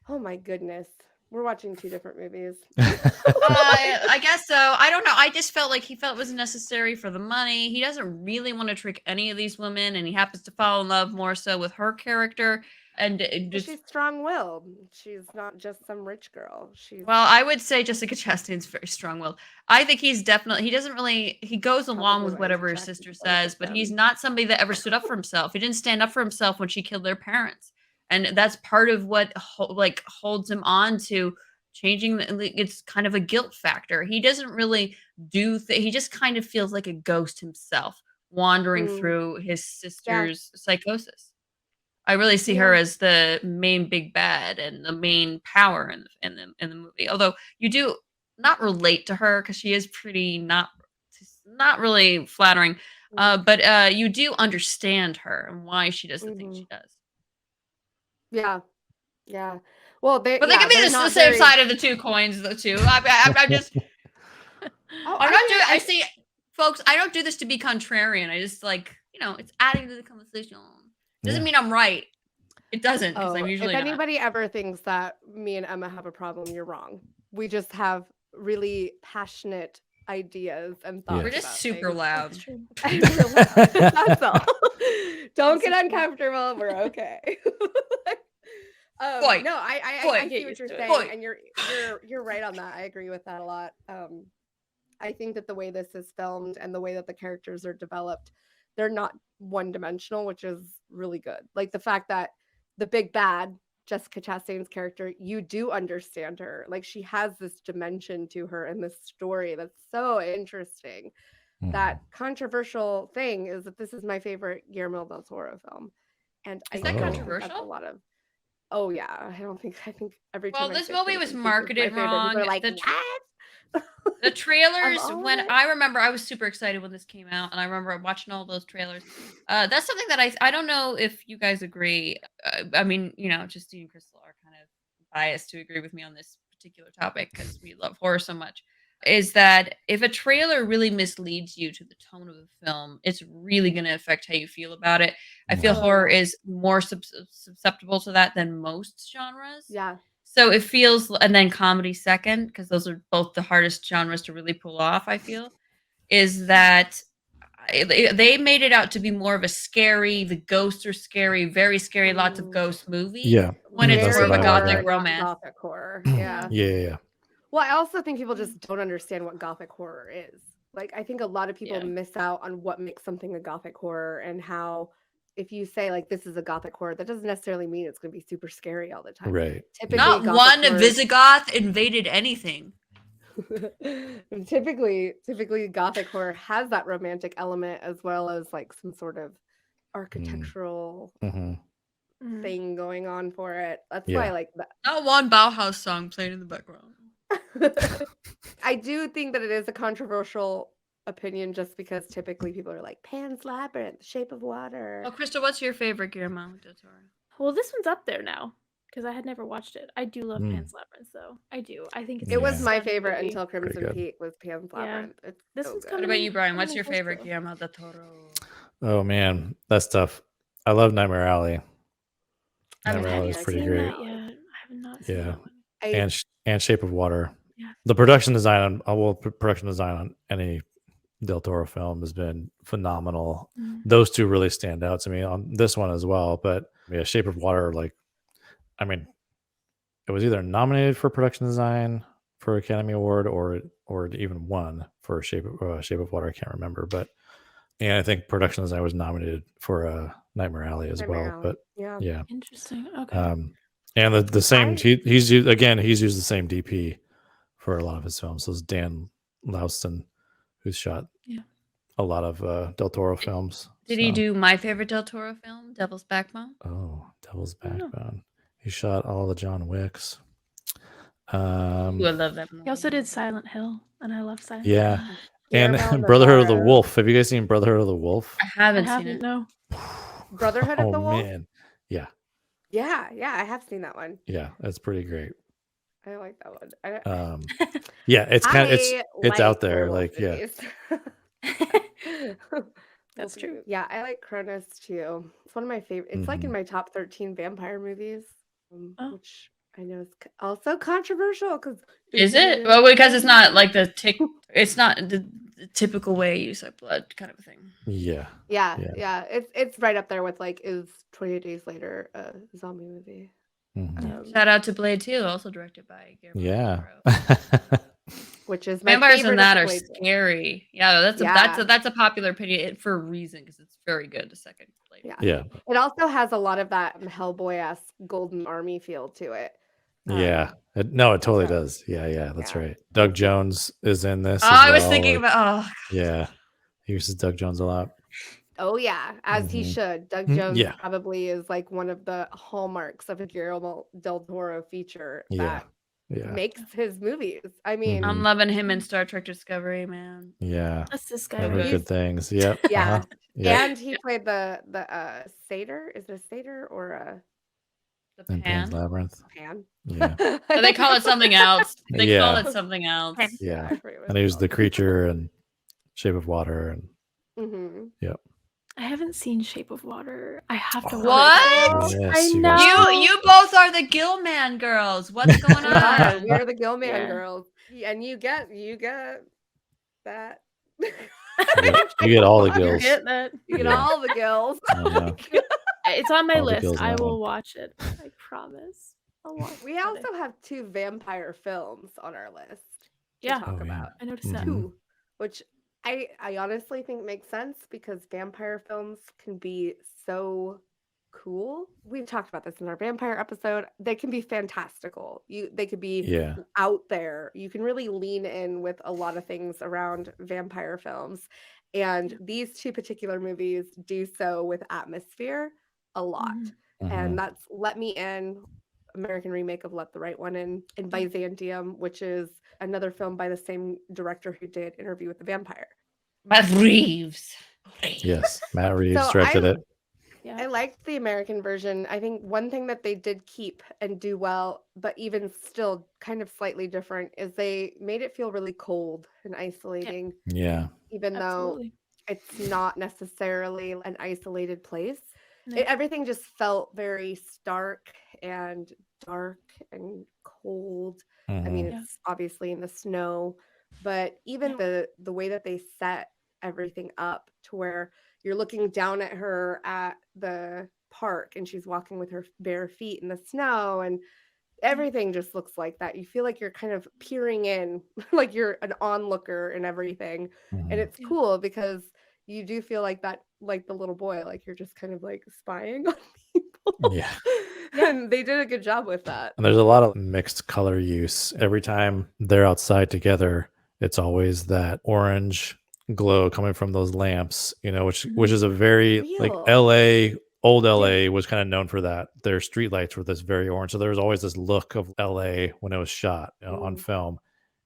Oh my goodness, we're watching two different movies. I guess so. I don't know. I just felt like he felt it was necessary for the money. He doesn't really want to trick any of these women, and he happens to fall in love more so with her character. And it But just, she's strong-willed. She's not just some rich girl. She's well, I would say Jessica Chastain's very strong-willed. I think he doesn't really, he goes along probably with why he's whatever his attracted sister to both of says, but he's them. not somebody that ever stood up for himself. He didn't stand up for himself when she killed their parents. And that's part of what holds him on to changing. It's kind of a guilt factor. He doesn't really he just kind of feels like a ghost himself, wandering Mm. through his sister's psychosis. I really see Yeah. her as the main big bad and the main power in the movie. Although you do not relate to her because she is pretty not really flattering. But you do understand her and why she does the things she does. Yeah. Yeah. Well, But they can be they're the not same very- side of the two coins, though. Too. I'm just. Oh, I'm not I doing. mean, I see, folks. I don't do this to be contrarian. I just like it's adding to the conversation. Doesn't Yeah. mean I'm right. It doesn't because Oh, I'm usually if not. anybody ever thinks that me and Emma have a problem, you're wrong. We just have really passionate ideas and thoughts. We're just about super things. loud. That's true. And we're loud. That's all. Don't Also get true. uncomfortable. We're okay. Point. No, I Point. see Get what used you're to it. saying, Point. and you're right on that. I agree with that a lot. I think that the way this is filmed and the way that the characters are developed, they're not one-dimensional, which is really good. Like the fact that the big bad, Jessica Chastain's character, you do understand her. Like she has this dimension to her in this story that's so interesting. That controversial thing is that this is my favorite Guillermo del Toro film, and Is I that think that's controversial? a lot of. Oh yeah, I think every time. Well, I this say movie Creepin' was Peak is marketed my favorite, people wrong. are like, The what? The trailers, all when of it? I remember, I was super excited when this came out, and I remember watching all those trailers. That's something that I don't know if you guys agree. I mean, Justine and Crystal are kind of biased to agree with me on this particular topic because we love horror so much. Is that if a trailer really misleads you to the tone of the film, it's really going to affect how you feel about it. I feel Oh, horror yeah. is more susceptible to that than most genres. Yeah. So it feels, and then comedy second, because those are both the hardest genres to really pull off, I feel, is that they made it out to be more of a scary, the ghosts are scary, very scary, lots of ghost movie. Yeah. When it's That's more of a what I gothic read. romance. Gothic horror. Yeah. Yeah. Well, I also think people just don't understand what gothic horror is. Like, I think a lot of people miss out on what makes something a gothic horror, and how if you say like this is a gothic horror, that doesn't necessarily mean it's going to be super scary all the time. Right. Typically, Not gothic one horror- Visigoth invaded anything. typically gothic horror has that romantic element as well as like some sort of architectural thing going on for it. That's why I like that. Not one Bauhaus song played in the background. I do think that it is a controversial opinion just because typically people are like Pan's Labyrinth, Shape of Water. Oh, Crystal, what's your favorite Guillermo del Toro? Well, this one's up there now because I had never watched it. I do love Mm. Pan's Labyrinth, though. I do. I think it's It was a my stunning favorite movie. until Crimson good. Peak was Pan's Yeah. Labyrinth. It's This so one's good. What coming about in- you, Brian? coming What's in your close favorite too. Guillermo del Toro? Oh man, that stuff. I love Nightmare Alley. I haven't Nightmare Alley is seen pretty Seen great. that yet? I have not seen Yeah. that one. And Shape of Water. Yeah. The production design on production design on any Del Toro film has been phenomenal. Mhm. Those two really stand out to me on this one as well. But yeah, Shape of Water, like, I mean, it was either nominated for production design for Academy Award or it even won for Shape of Water. I can't remember, but and I think production design was nominated for Nightmare Alley as Nightmare well. Alley. But Yeah. yeah, Interesting. Okay. and the same I- he's used the same DP for a lot of his films. So it's Dan Louston, who's shot Yeah. a lot of Del Toro films. Did he So- do my favorite Del Toro film, Devil's Backbone? Oh, Devil's I don't know. Backbone. He shot all the John Wicks. Ooh, I love that movie. He also did Silent Hill, and I love Silent Yeah. Hill. And Guillermo Brotherhood of the Navarro. Wolf. Have you guys seen Brotherhood of the Wolf? I I haven't seen haven't, it. no. Brotherhood of the Wolf? Man. Yeah. Yeah, I have seen that one. Yeah. That's pretty great. I like that one. Yeah, it's kind of it's like out there. werewolf Like, yeah. movies. That's true. Yeah, I like Cronus too. It's one of my favorite. It's like in my top 13 vampire movies, Oh. which I know is also controversial because Is it? Well, because it's not like it's not the typical way you suck blood kind of a thing. Yeah. Yeah. It's right up there with like is 28 Days Later a zombie movie? Mhm. Shout out to Blade 2, also directed by Guillermo del Yeah. Toro. Which is my Vampires favorite in that of are Blade 2. scary. Yeah, Yeah. that's a popular opinion for a reason because it's very good. The second Blade. Yeah. Yeah. It also has a lot of that Hellboy-esque Golden Army feel to it. Yeah. No, it totally so- does. Yeah, that's yeah. right. Doug Jones is in this. Oh, as I was well, thinking like- about Yeah. He uses Doug Jones a lot. Oh yeah, as he Mhm. should. Doug Mm, Jones yeah. probably is like one of the hallmarks of a Guillermo del Toro feature Yeah. that Yeah. makes his movies. I mean, I'm loving him in Star Trek Discovery, man. Yeah. That's this guy. I've heard right? He's- good things. Yep. yeah. Uh-huh. Yeah. And he played the satyr. Is it a satyr or a The And Pan's Pan. Labyrinth. pan? Yeah. So they call it something else. They call Yeah. it something else. Yeah. I forget what And he it's was the called. creature and Shape of Water and Mhm. I haven't seen Shape of Water. I have to watch What? it. Yes, I you know. guys- You both are the Gilman girls. What's going We are. on? We are the Gilman Yeah. girls, and you get that. You get all the You gills. get that? You get Yeah. all the gills. Uh-huh. It's on my All the list. gills in I that will one. watch it. I promise. I'll watch We it. also have 2 vampire films on our list to Yeah. talk Oh, yeah. about. I noticed that. Mhm. 2, which I honestly think makes sense because vampire films can be so cool. We've talked about this in our vampire episode. They can be fantastical. They could be Yeah. out there. You can really lean in with a lot of things around vampire films. And these 2 particular movies do so with atmosphere a lot. Mhm. Mhm. And that's Let Me In, American remake of Let the Right One In, and Byzantium, which is another film by the same director who did Interview with the Vampire. Matt Reeves. Yes. Matt Reeves So directed I- it. Yeah. I liked the American version. I think one thing that they did keep and do well, but even still kind of slightly different, is they made it feel really cold and isolating, Yeah. even though Absolutely. it's not necessarily an isolated place. No. Everything just felt very stark and dark and cold. I mean, Mhm. Yeah. it's obviously in the snow, but even the way that they set everything up to where you're looking down at her at the park and she's walking with her bare feet in the snow and everything just looks like that. You feel like you're kind of peering in, like you're an onlooker and everything. And Mhm. it's cool because you do feel like that, like the little boy, like you're just kind of like spying on people. Yeah. And they did a good job with that. And there's a lot of mixed color use. Every time they're outside together, it's always that orange glow coming from those lamps, which is a very like Real. LA, old LA was kind of known for that. Their streetlights were this very orange. So there was always this look of LA when it was shot on Mm. film.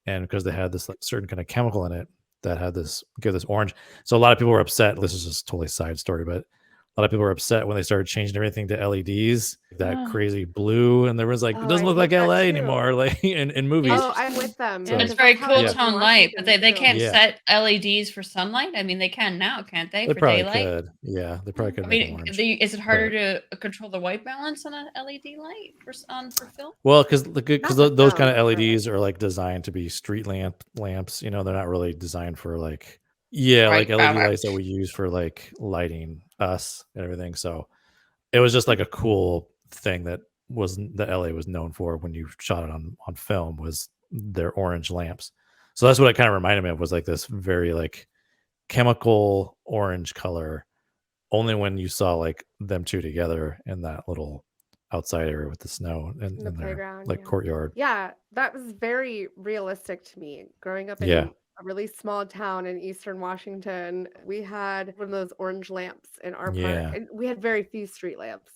and because they had this like certain kind of chemical in it that had give this orange. So a lot of people were upset. This is just totally side story, but a lot of people were upset when they started changing everything to LEDs, that crazy blue, and there was like, it doesn't I look like hate that LA too. anymore, like in movies. Oh, I'm with them. So- It's because very that's how cool it was in tone light, but they Washington, too. can't Yeah. set LEDs for sunlight. I mean, they can now, can't they? They For probably daylight. could. Yeah, they probably could I make mean, them orange. is it harder to control the white balance on an LED light for film? Well, because Not for those kind film, of but- LEDs are like designed to be street lamps. You know, they're not really designed for like like Right, LED right. lights that we use for like lighting us and everything. So it was just like a cool thing that LA was known for when you shot it on film, was their orange lamps. So that's what it kind of reminded me of, was like this very like chemical orange color, only when you saw like them two together in that little outside area with the snow and In the in their playground, like yeah. courtyard. Yeah, that was very realistic to me. Growing up in Yeah. a really small town in Eastern Washington, we had one of those orange lamps in our Yeah. park, and we had very few street lamps.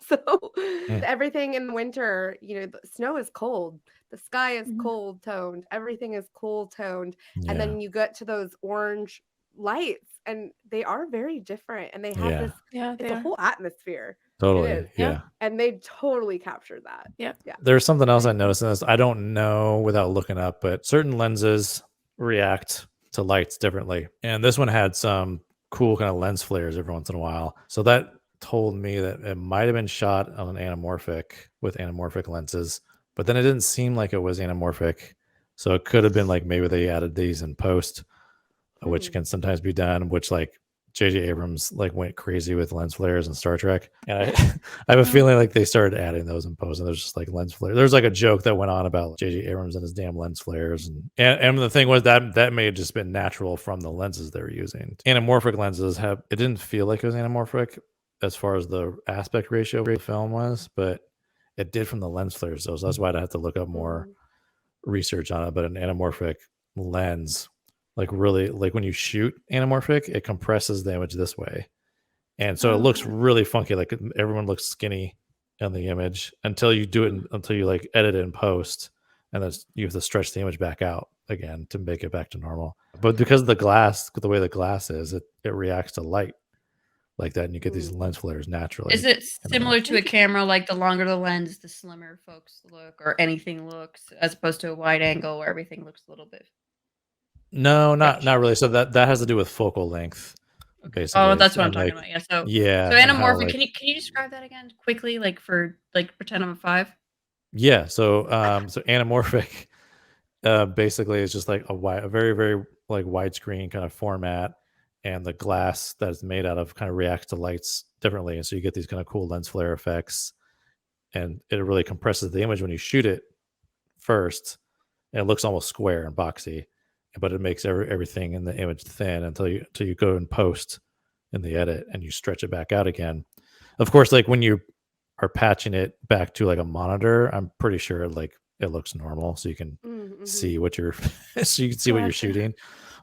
So Mm. everything in the winter, the snow is cold, the sky is Mhm. cold toned, everything is cool toned, Yeah. and then you get to those orange lights, and they are very different, and they have Yeah. this. Yeah, It's a whole atmosphere. Totally. is. Yeah. And they totally captured that. Yeah. Yeah. There's something else I I agree. noticed in this. I don't know without looking up, but certain lenses react to lights differently. And this one had some cool kind of lens flares every once in a while. So that told me that it might have been shot on an anamorphic with anamorphic lenses, but then it didn't seem like it was anamorphic. So it could have been like maybe they added these in post, which can sometimes be done, which like J.J. Abrams like went crazy with lens flares in Star Trek. And I have a feeling like they started adding those in post, and there's just like lens flares. There's like a joke that went on about J.J. Abrams and his damn lens flares. And the thing was that may have just been natural from the lenses they were using. Anamorphic lenses it didn't feel like it was anamorphic as far as the aspect ratio of the film was, but it did from the lens flares. So that's why I'd have to look up more research on it. But an anamorphic lens, like really, like when you shoot anamorphic, it compresses the image this way, and so it looks really funky, like everyone looks skinny in the image until you do it until you like edit it in post, and then you have to stretch the image back out again to make it back to normal. But because of the way the glass is, it reacts to light like that, and you get these lens flares naturally. Is it similar to a camera, like the longer the lens, the slimmer folks look, or anything looks, as opposed to a wide angle where everything looks a little bit? No, not really. So that has to do with focal length, basically. Oh, that's what I'm and, talking like, about. Yeah. So yeah, so and how, anamorphic. like- Can you describe that again quickly, like for like pretend I'm a 5? Yeah, so so anamorphic basically is just like a very very like widescreen kind of format, and the glass that it's made out of kind of reacts to lights differently, and so you get these kind of cool lens flare effects, and it really compresses the image when you shoot it first, and it looks almost square and boxy, but it makes everything in the image thin until you go and post in the edit and you stretch it back out again. Of course, like when you are patching it back to like a monitor, I'm pretty sure like it looks normal, so you can see what you're so you can see what you're shooting.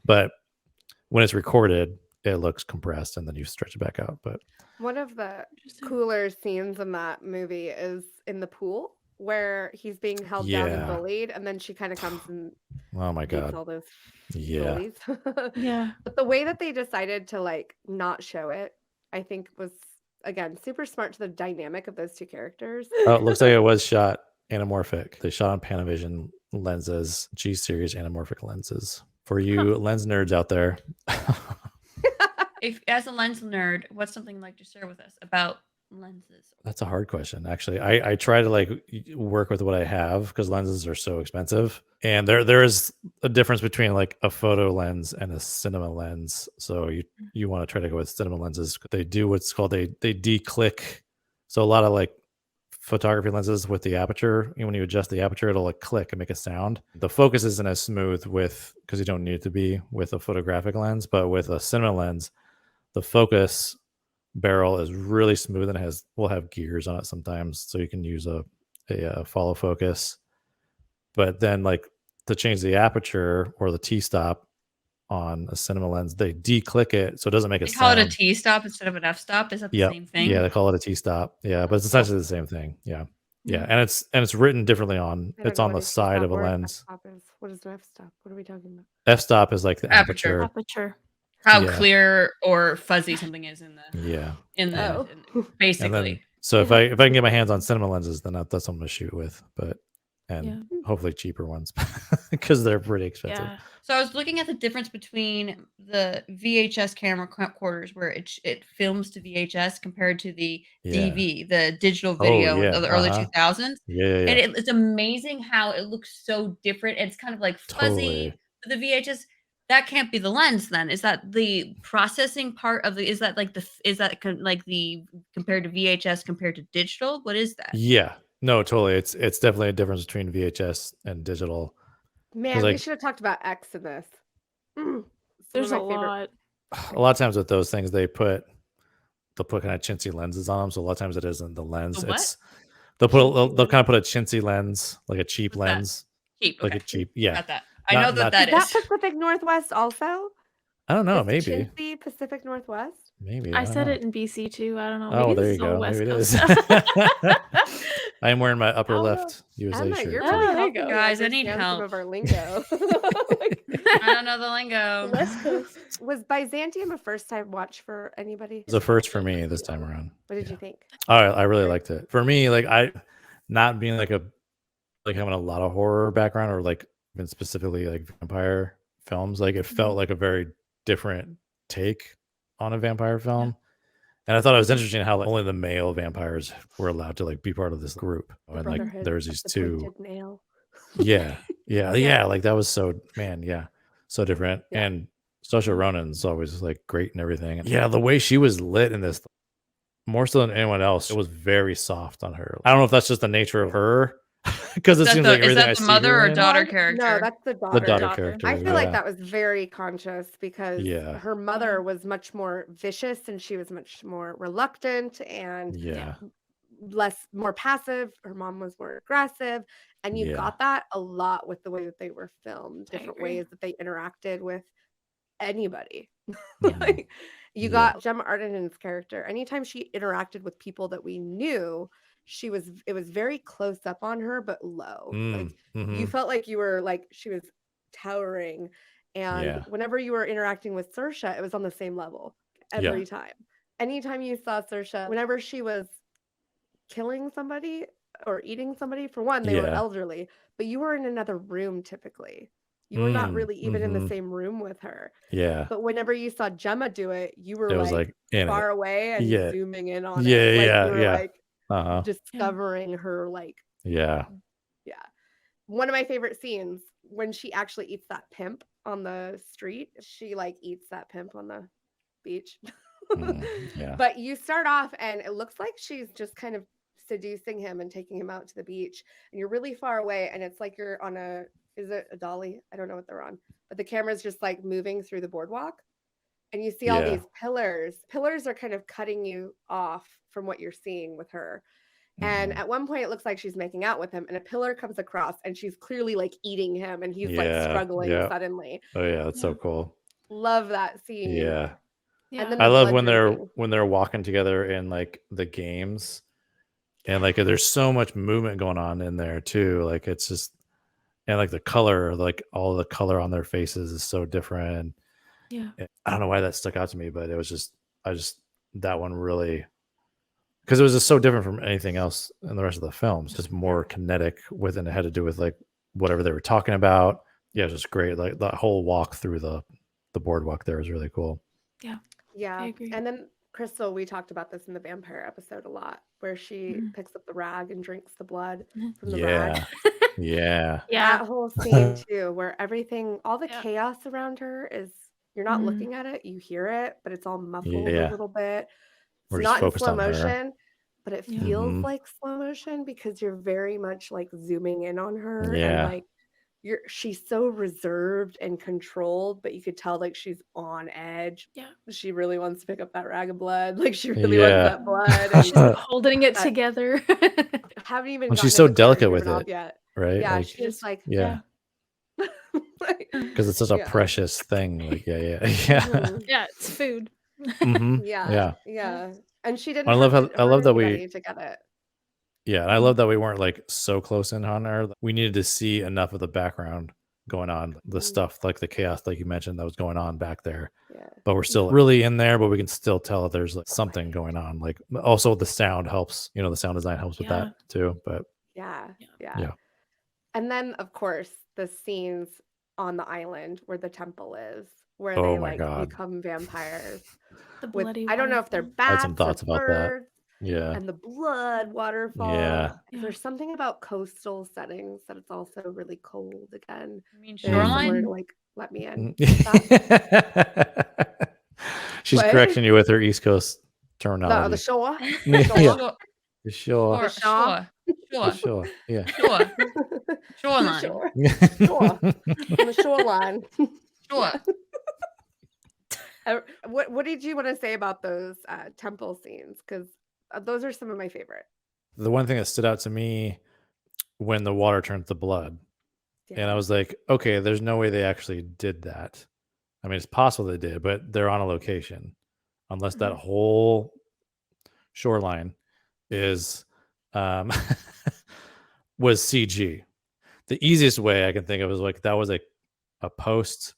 But when it's recorded, it looks compressed, and then you stretch it back out. But One of the cooler scenes in that movie is in the pool where he's being held down and Yeah. bullied, and then she kind of comes and oh my beats god, all those yeah, bullies. Yeah. But the way that they decided to like not show it, I think was again super smart to the dynamic of those two characters. oh, it looks like it was shot anamorphic. They shot on Panavision lenses, G series anamorphic lenses. For you lens nerds out there, If as a lens nerd, what's something you'd like to share with us about lenses? that's a hard question. Actually, I try to like work with what I have because lenses are so expensive, and there is a difference between like a photo lens and a cinema lens. So you want to try to go with cinema lenses. They do what's called they declick. So a lot of like photography lenses with the aperture, when you adjust the aperture, it'll like click and make a sound. The focus isn't as smooth because you don't need it to be with a photographic lens, but with a cinema lens, the focus barrel is really smooth and will have gears on it sometimes, so you can use a follow focus. But then like to change the aperture or the t-stop on a cinema lens, they declick it so it doesn't make a They call sound. it a T-stop instead of an F-stop. Is that the same thing? Yeah, they call it a t-stop. Yeah, but it's essentially the same thing. Yeah, and it's written differently on I don't it's know on what the a side T-stop of a or an lens. f-stop is. What is an f-stop? What are we talking about? F-stop is like the Aperture. Aperture. How Yeah. clear or fuzzy something is in the Yeah. Oh. basically. And then, so if I can get my hands on cinema lenses, then that's what I'm gonna shoot with. But hopefully cheaper ones because they're pretty expensive. Yeah. So I was looking at the difference between the VHS camcorders where it films to VHS compared to the DV, the digital video yeah, of the early 2000s. Yeah. And it's amazing how it looks so different. It's kind of like fuzzy. Totally. The VHS, that can't be the lens then. Is that the processing part of the, is that like like the compared to VHS compared to digital? What is that? Yeah. No, totally. It's definitely a difference between VHS and digital. Man, like- we should have talked about X in this. There's a lot. A lot of times with those things, they'll put kind of chintzy lenses on them. So a lot of times it isn't the lens. The what? It's they'll kind of put a chintzy lens, like a cheap What's that? lens. Cheap. Like Okay. a cheap, yeah. Got that. I know that Is that is. Pacific Northwest also? I don't know, Is maybe. Chintzy Pacific Northwest? Maybe. I don't said know. it in BC too. I don't know. Oh, Maybe there this you is all go. West Maybe it Coast is. stuff. I am wearing my upper Oh, left USA Emma, shirt. you're now. really there you helping go. me Guys, I need understand help. some of our lingo. I don't know the lingo. West Coast. Was Byzantium a first-time watch for anybody? It was a first for me this time around. What did you think? I really liked it. For me, like not being like having a lot of horror background or like even specifically like vampire films, like it felt like a very different take on a vampire film. And I thought it was interesting how like, only the male vampires were allowed to like be part of this group. And like Brotherhood there's of these the two. Pointed Nail. Yeah. Like that was so so different. Yeah. And Saoirse Ronan's always like great and everything. And yeah, the way she was lit in this, more so than anyone else, it was very soft on her. I don't know if that's just the nature of her, because it seems like Is everything I that the see mother her or in- daughter No, character? that's the the daughter. daughter character. I feel like yeah. that was very conscious because Yeah. her mother was much more vicious and she was much more reluctant and Yeah. more passive. Her mom was more aggressive. And you Yeah. got that a lot with the way that they were filmed, I different agree. ways that they interacted with anybody. Mhm. Like, you Yeah. got Gemma Arterton's character. Anytime she interacted with people that we knew, it was very close up on her, but low. Like you felt like you were like she was towering. And Yeah. whenever you were interacting with Saoirse, it was on the same level every time. Anytime you saw Saoirse, whenever she was killing somebody or eating somebody, for one, they were Yeah. elderly, but you were in another room typically. You were not really even in the mhm. same room with her. Yeah. But whenever you saw Gemma do it, you were It was like in far away and Yeah. zooming in on Yeah, it. Like yeah, you were yeah. like Uh-huh. discovering her Yeah. One of my favorite scenes when she actually eats that pimp on the street. She eats that pimp on the beach. Yeah. But you start off and it looks like she's just kind of seducing him and taking him out to the beach. And you're really far away and it's like you're on is it a dolly? I don't know what they're on. But the camera's just moving through the boardwalk. And you see all these pillars. Pillars are kind of cutting you off from what you're seeing with her. And at one point, it looks like she's making out with him, and a pillar comes across, and she's clearly eating him, and he's struggling suddenly. Oh yeah, that's so cool. Love that scene. Yeah. And then I the love blood drinking. when they're walking together in the games, and there's so much movement going on in there too. Like it's just, and the color, all the color on their faces is so different. Yeah. I don't know why that stuck out to me, but it was just that one really, because it was just so different from anything else in the rest of the films. Just more kinetic with, and it had to do with whatever they were talking about. Yeah, it was just great. Like the whole walk through the boardwalk there was really cool. Yeah. I agree. And then Crystal, we talked about this in the vampire episode a lot, where she picks up the rag and drinks the blood from the rag. Yeah. That whole scene too, where everything, all the Yeah. chaos around her is, you're not looking at it, you hear it, but it's all muffled Yeah. a little bit. It's We're just not in focused slow on her. motion, but it Yeah. feels Mhm. like slow motion because you're very much zooming in on her Yeah. and she's so reserved and controlled, but you could tell she's on edge. Yeah. She really wants to pick up that rag of blood. She really wants Yeah. that blood. She's And holding it that- together. haven't even Well, gotten she's so into delicate character with develop it, yet. right? Yeah, Like, she's just yeah, because it's such a Yeah. precious thing. Yeah. Mhm. Yeah, it's food. Mhm. Yeah. And she didn't I love have to I love hurt that anybody to get it. Yeah, and I love that we weren't so close in on her. We needed to see enough of the background going on, the stuff like the chaos like you mentioned that was going on back there. Yeah. But we're still really in there, but we can still tell that there's like something going on. Like also the sound helps, the sound design helps with that too. But Yeah. Yeah. And then of course the scenes on the island where the temple is, where Oh they my like God. become vampires. The With, bloody I don't know if they're waterfall. I had some bats or thoughts about that. birds. Yeah. And the blood waterfall. Yeah. There's something about coastal settings that it's also really cold again. I mean, Very similar shoreline. to like Let Me In. She's What? correcting you with her East Coast The terminology. shore. Yeah. Shore, Sure. The shore. Sure. Yeah. Shore. The Shoreline. shore. Shore. On the shoreline. Sure. What did you want to say about those temple scenes? Because those are some of my favorite. The one thing that stood out to me when the water turned to blood, and I was like, okay, there's no way they actually did that. I mean, it's possible they did, but they're on a location, unless that whole shoreline is was CG. The easiest way I can think of is like that was a post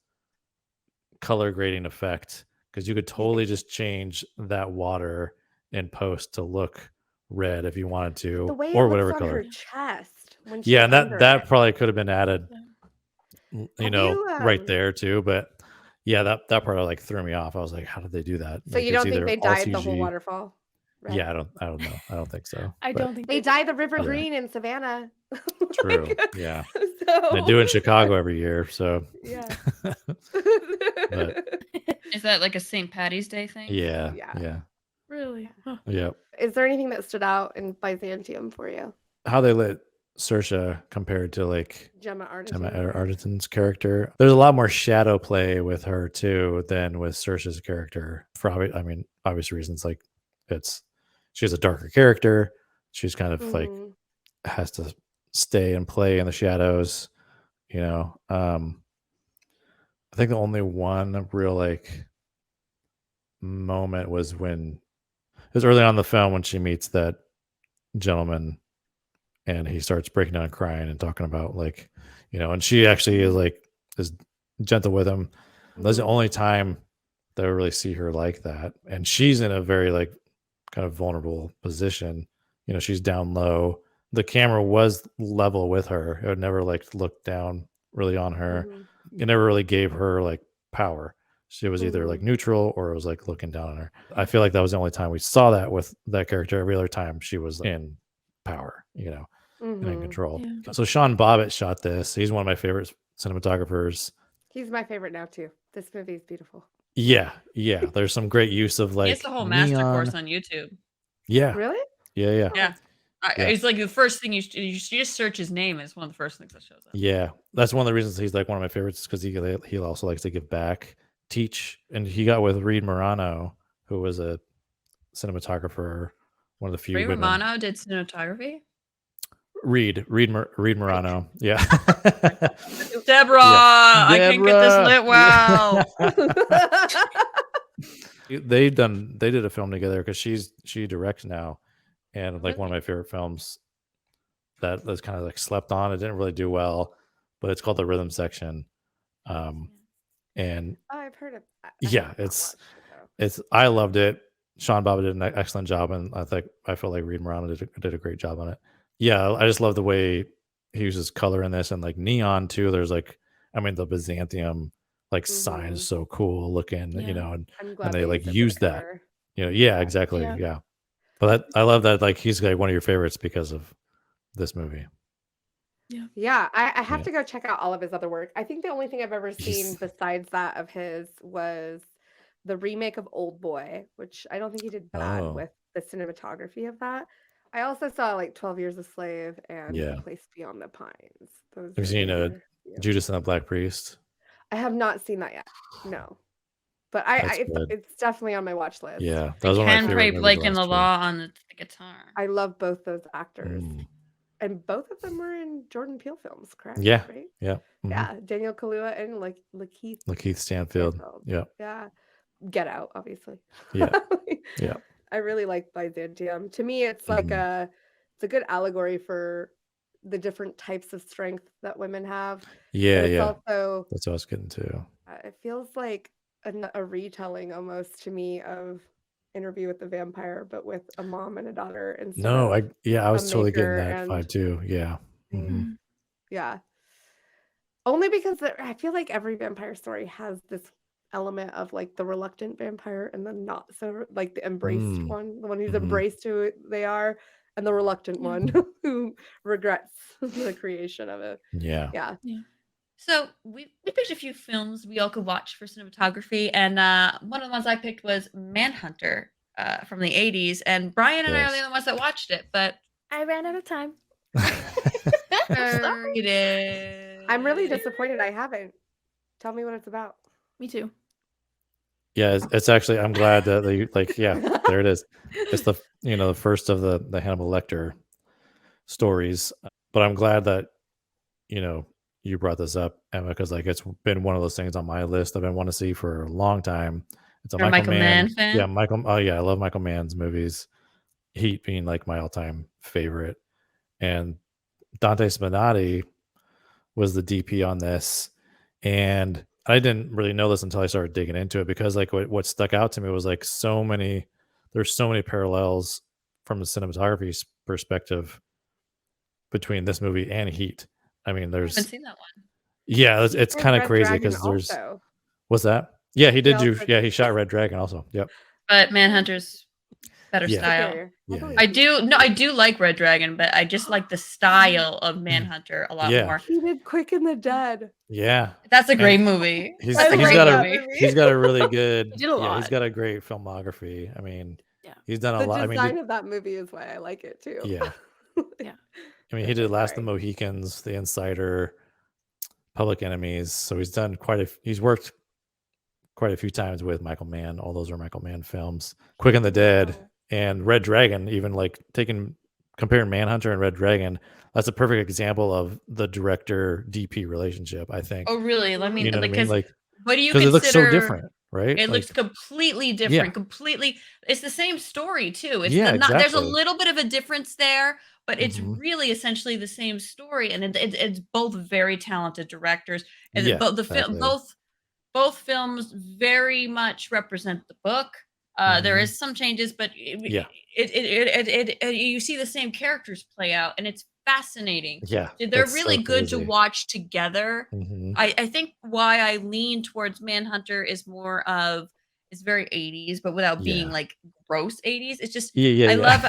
color grading effect, because you could totally just change that water in post to look red if you wanted to, The way or it whatever looks on color. her chest when she's Yeah, and under that it. probably could have been added, Have you, right there too. But yeah, that part like threw me off. I was like, how did they do that? So Like, you it's don't think either they all dyed the whole CG. waterfall? Red? Yeah, I don't know. I don't think so. I but don't think They did. dye the river Yeah. green in Savannah. True. Yeah. So They do in Chicago every year. So yeah. But Is that like a St. Patty's Day thing? yeah. Yeah. Yeah. Really? Huh. Yeah. Is there anything that stood out in Byzantium for you? How they lit Saoirse compared to like Gemma Gemma Arterton. Arterton's character. There's a lot more shadow play with her too than with Saoirse's character. For obvious reasons. Like she has a darker character. She's kind of like Mhm. has to stay and play in the shadows. I think the only one real like moment was when it was early on in the film when she meets that gentleman and he starts breaking down and crying and talking about like, and she actually is gentle with him. That's the only time that I really see her like that. And she's in a very like kind of vulnerable position. She's down low. The camera was level with her. It would never like look down really on her. Mhm. It never really gave her like power. She was either like Mhm. neutral or it was like looking down on her. I feel like that was the only time we saw that with that character. Every other time she was in power, and in Mhm. control. Yeah. So Sean Bobbitt shot this. He's one of my favorite cinematographers. He's my favorite now too. This movie is beautiful. Yeah. There's some great use of He like has the whole master neon. course on YouTube. Yeah. Really? Yeah. Yeah. Yeah. It's like the first thing you just search his name. It's one of the first things that shows up. Yeah, that's one of the reasons he's like one of my favorites, because he also likes to give back, teach, and he got with Reed Morano, who was a cinematographer, one of the few Ray women. Romano did cinematography. Reed Morano, yeah. Deborah, I can get this lit well. They did a film together because she directs now, and like one of my favorite films that was kind of like slept on. It didn't really do well, but it's called The Rhythm Section. And Oh, I've heard of that. yeah, I loved it. Sean Bobbitt did an excellent job, and I felt like Reed Morano did a great job on it. Yeah, I just love the way he uses color in this, and like neon too. There's like, the Byzantium like sign is so cool looking, Yeah. I'm and glad they like used it for use the that. cover. Yeah, exactly. Yeah. Yeah. But I love that like he's like one of your favorites because of this movie. Yeah, I have Yeah. to go check out all of his other work. I think the only thing I've ever seen He's- besides that of his was the remake of Old Boy, which I don't think he did bad Oh. with the cinematography of that. I also saw like 12 Years a Slave and Yeah. A Place Beyond the Pines. Those Have you seen are- Judas and the Black Priest? I have not seen that yet. No. But That's good. it's definitely on my watch list. Yeah, that was one of my Ken favorite play movies Blake in last the year. Law on the guitar. I love both those actors. Mm. And both of them were in Jordan Peele films, correct? Yeah. Right? Yeah. Mhm. Yeah, Daniel Kaluuya and Lakeith Lakeith Stanfield. Yeah. Yeah. Get Out, obviously. Yeah. Yeah. I really like Byzantium. To me, it's like Mhm. it's a good allegory for the different types of strength that women have. But Yeah, it's yeah. also, That's what I was getting to. it feels like a retelling almost to me of Interview with the Vampire, but with a mom and a daughter instead No, of I a was totally getting maker that and vibe too. Yeah. thing. hmm Yeah. Only because I feel like every vampire story has this element of like the reluctant vampire and the not so like the embraced Mm. one, the one who's hmm embraced who they are, and the reluctant Yeah. one who regrets the creation of it. Yeah. Yeah. Yeah. So we picked a few films we all could watch for cinematography, and one of the ones I picked was Manhunter from the '80s, and Brian and I are the Yes. only ones that watched it. But I ran out of time. sure you I'm really did. disappointed I haven't. Tell me what it's about. Me too. Yeah, it's actually I'm glad that they like yeah, there it is. It's the the first of the Hannibal Lecter stories. But I'm glad that you brought this up, Emma, because like it's been one of those things on my list I've been wanting to see for a long time. It's a You're a Michael Michael Mann Mann. fan? Yeah, Michael. Oh yeah, I love Michael Mann's movies. Heat being like my all-time favorite, and Dante Spinotti was the DP on this, and I didn't really know this until I started digging into it because like what stuck out to me was like there's so many parallels from the cinematography perspective between this movie and Heat. I mean, I haven't there's seen that one. yeah, He it's did kind of Red crazy Dragon because there's also. what's that? Yeah, he He did do. also Yeah, he shot Red Dragon also. Yep. But Manhunter's better Yeah. style. superior. I Yeah. believe I he's do no, I superior. do like Red Dragon, but I just like the style of Manhunter a lot Yeah. more. He did Quick and the Dead. Yeah. That's a great And movie. he's That's a he's great got that a movie. movie. he's got a really good He did a yeah, he's lot. got a great filmography. I mean, Yeah. he's done a The lot. I mean, design of that movie is why I like it too. yeah. Yeah. I mean, he It's did like, Last of the sorry. Mohicans, The Insider, Public Enemies. So he's done he's worked quite a few times with Michael Mann. All those are Michael Mann films. Quick and the Dead Wow. and Red Dragon, even like comparing Manhunter and Red Dragon, that's a perfect example of the director DP relationship, I think. Oh, really? Let me You know what I mean? because Like what do you because it looks so consider? different, right? It looks Like completely yeah, different. Completely, it's the same story too. It's yeah, not. There's a exactly. little bit of a difference there, but it's hmm really essentially the same story, and it's both very talented directors, and Yeah, both the film exactly. both films very much represent the book. There hmm is some changes, but Yeah, you see the same characters play out, and it's fascinating. yeah, They're it's so really good to crazy. watch together. hmm I think why I lean towards Manhunter is more of it's very 80s, but without being Yeah, like gross 80s. It's just yeah, yeah, I love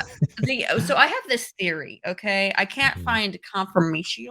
yeah. so I have this theory, okay? I can't Mhm. find confirmation,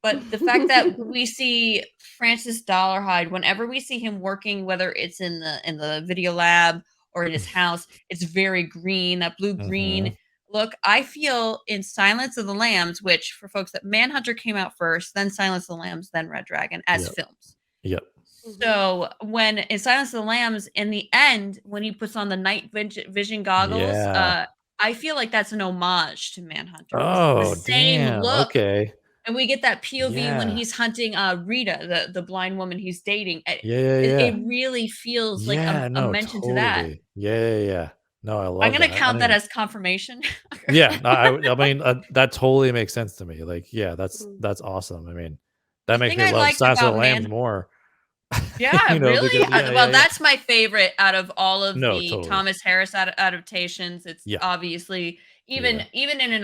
but the fact that we see Francis Dollarhide whenever we see him working, whether it's in the video lab or in his house, it's very green, that blue Mhm. green look. I feel in Silence of the Lambs, which for folks that Manhunter came out first, then Silence of the Lambs, then Red Dragon as Yep, films. yep. Mhm. So when in Silence of the Lambs, in the end, when he puts on the night vision goggles, Yeah. I feel like that's an homage to Manhunter because it's the Oh, same damn. look, Okay. and we get that POV when Yeah. he's hunting Rita, the blind woman he's dating. Yeah, yeah, It yeah. really feels like Yeah, a no, mention to that. totally. Yeah, yeah, yeah. No, I I'm love gonna that. I count didn't that even as confirmation. yeah, no, I mean, that totally makes sense to me. Like, yeah, Mm. that's awesome. I mean, that The makes thing me I love liked Silence of about the Lambs Man more. Yeah, really? Because yeah, yeah, Well, yeah. that's my favorite out of all of No, the totally. Thomas Harris adaptations. It's Yeah, obviously yeah. even in an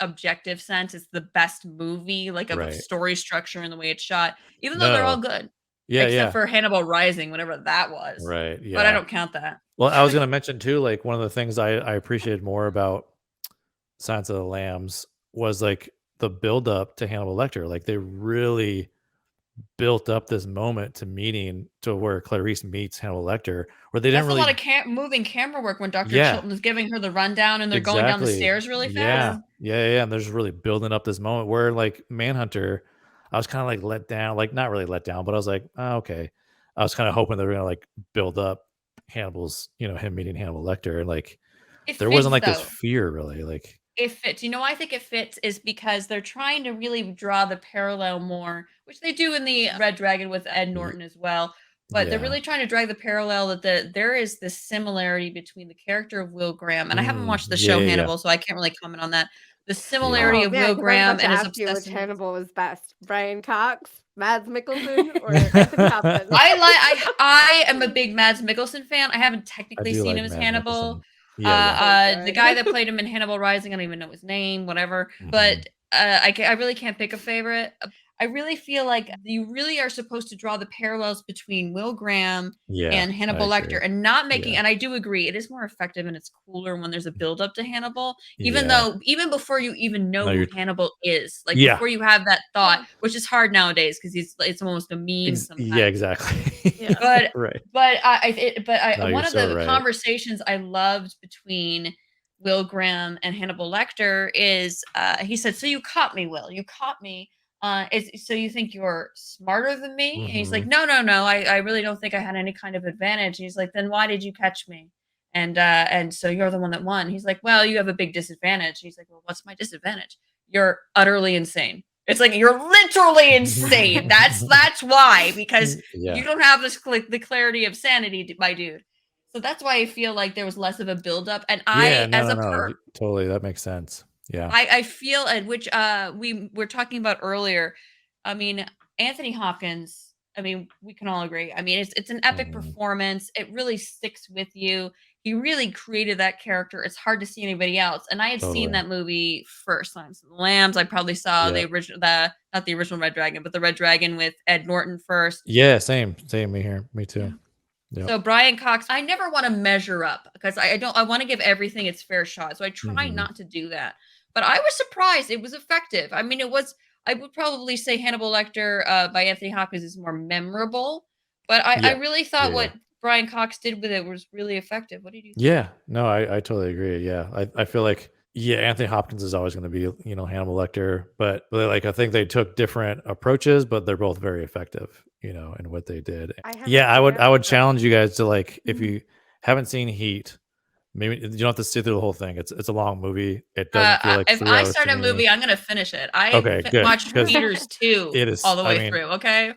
objective sense, it's the best movie, like of a Right. story structure and the way it's shot. Even though they're all No. good, Yeah, except yeah. for Hannibal Rising, whatever that was. Right. But I Yeah. don't count that. Well, I was gonna mention too, like one of the things I appreciated more about Silence of the Lambs was like the build up to Hannibal Lecter. Like they really built up this moment to meeting to where Clarice meets Hannibal Lecter, where they didn't That's a lot really of moving camera work when Dr. yeah, Chilton is giving her the rundown and they're going down the exactly. stairs really Yeah. fast. Yeah, yeah. And they're just really building up this moment where like Manhunter, I was kind of like let down, like not really let down, but I was like, oh, okay. I was kind of hoping they were gonna like build up Hannibal's, him meeting Hannibal Lecter. And like It there wasn't fits like this though. fear really. Like, It fits. You know why I think it fits is because they're trying to really draw the parallel more, which they do in the Red Dragon with Ed y- Norton as well. But they're yeah. really trying to drag the parallel that there is this similarity between the character of Will Graham, and I haven't watched the Yeah, show yeah, yeah. Hannibal, so I can't really comment on that. the similarity Oh of man, Will 'cause I was Graham about to and his ask you which obsessive. Hannibal was best, Brian Cox, Mads Mikkelsen, or Anthony Hopkins. I am a big Mads Mikkelsen fan. I haven't I technically do seen like him as Mads Hannibal. Mikkelsen. Yeah, So The good. guy that played him in Hannibal Rising, I don't even know his name, whatever. But I really can't pick a favorite. I really feel like you really are supposed to draw the parallels between Will Graham yeah, and I Hannibal Lecter, agree. and not making. Yeah. And I do agree, it is more effective and it's cooler when there's a build up to Hannibal. Even Yeah. though, even before you even know No, who you're Hannibal is, like Yeah. before you have that thought, which is hard nowadays because it's almost a meme Yeah, sometimes. exactly. Yeah. But Right. No, you're one of so the right. conversations I loved between Will Graham and Hannibal Lecter is he said, "So you caught me, Will. You caught me. So you think you're smarter than me?" And he's like, "No, no, no. I really don't think I had any kind of advantage." And he's like, "Then why did you catch me? And so you're the one that won." He's like, "Well, you have a big disadvantage." He's like, "Well, what's my disadvantage? You're utterly insane." It's like you're literally insane. That's why, because you Yeah. don't have the clarity of sanity, my dude. So that's why I feel like there was less of a buildup. And Yeah, I, as a no. Totally, that makes sense. Yeah. I feel, and which we were talking about earlier. I mean, Anthony Hopkins. I mean, we can all agree. I mean, it's an epic performance. It really sticks with you. He really created that character. It's hard to see anybody else. And I had seen Totally. that movie first, Silence of the Lambs. I probably saw the Yep. original, not the original Red Dragon, but the Red Dragon with Ed Norton first. Yeah, same. Me here. Me too. Yeah. Yep. So Brian Cox, I never want to measure up because I want to give everything its fair shot. So I try not to do that. But I was surprised it was effective. I mean, I would probably say Hannibal Lecter by Anthony Hopkins is more memorable. But I Yeah. really thought Yeah. what Brian Cox did with it was really effective. What did you think? Yeah. No, I totally agree. Yeah. I feel like Anthony Hopkins is always going to be, Hannibal Lecter, but like I think they took different approaches, but they're both very effective, in what they did. I haven't Yeah, seen it, I would but challenge you guys to, like, if you haven't seen Heat, maybe you don't have to sit through the whole thing. It's a long movie. It doesn't feel like If 3 I hours start to a me. movie, I'm gonna finish it. Okay, good. Watched Heaters 2 It is, all the I way mean, through. Okay.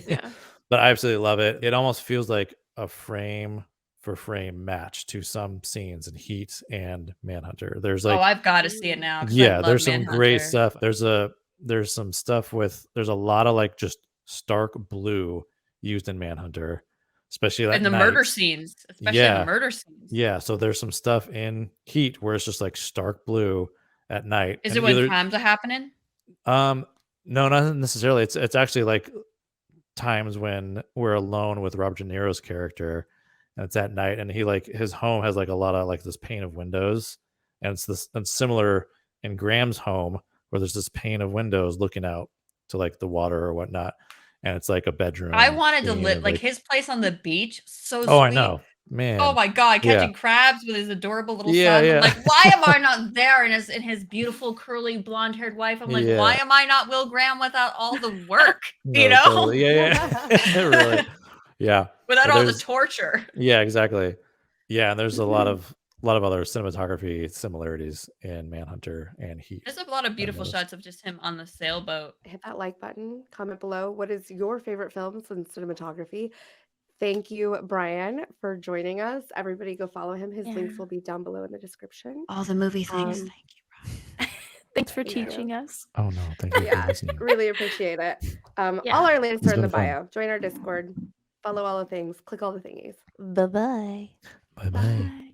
Yeah. but I absolutely love it. It almost feels like a frame for frame match to some scenes in Heat and Manhunter. There's Oh, like, I've got to see it now because I love there's some great Manhunter. stuff. There's some stuff there's a lot of like just stark blue used in Manhunter, especially at And the night. murder scenes, especially in the murder scenes. Yeah, so there's some stuff in Heat where it's just like stark blue at night. Is And it when crimes are happening? no, not necessarily. It's actually like times when we're alone with Robert De Niro's character, and it's at night, and he, like, his home has like a lot of like this pane of windows, and it's similar in Graham's home where there's this pane of windows looking out to like the water or whatnot, and it's like a bedroom. I wanted to scene live of, like his place on the beach. So oh, sweet. I know, Oh man. my god, Yeah. catching crabs with his adorable little Yeah, son. yeah. I'm like, why am I not there? And his beautiful curly blonde haired wife. I'm like, why Yeah. am I not Will Graham without all the work? No, totally. Yeah. Really. Yeah. Without But all the torture. yeah, exactly. Yeah, and there's a lot of other cinematography similarities in Manhunter and Heat. There's a lot of beautiful noticed. shots of just him on the sailboat. hit that like button, comment below. What is your favorite films in cinematography? Thank you, Brian, for joining us. Everybody go follow him. His links will be down below in the description. All the movie things. Um, Thank you, Brian. Thanks for Thank you. teaching us. Oh no, thank you for Yeah, listening. really appreciate it. Yeah. All our links It's are in the been fun. bio. Join our Discord, follow all the things, click all the thingies. Bye-bye. Bye bye. Bye.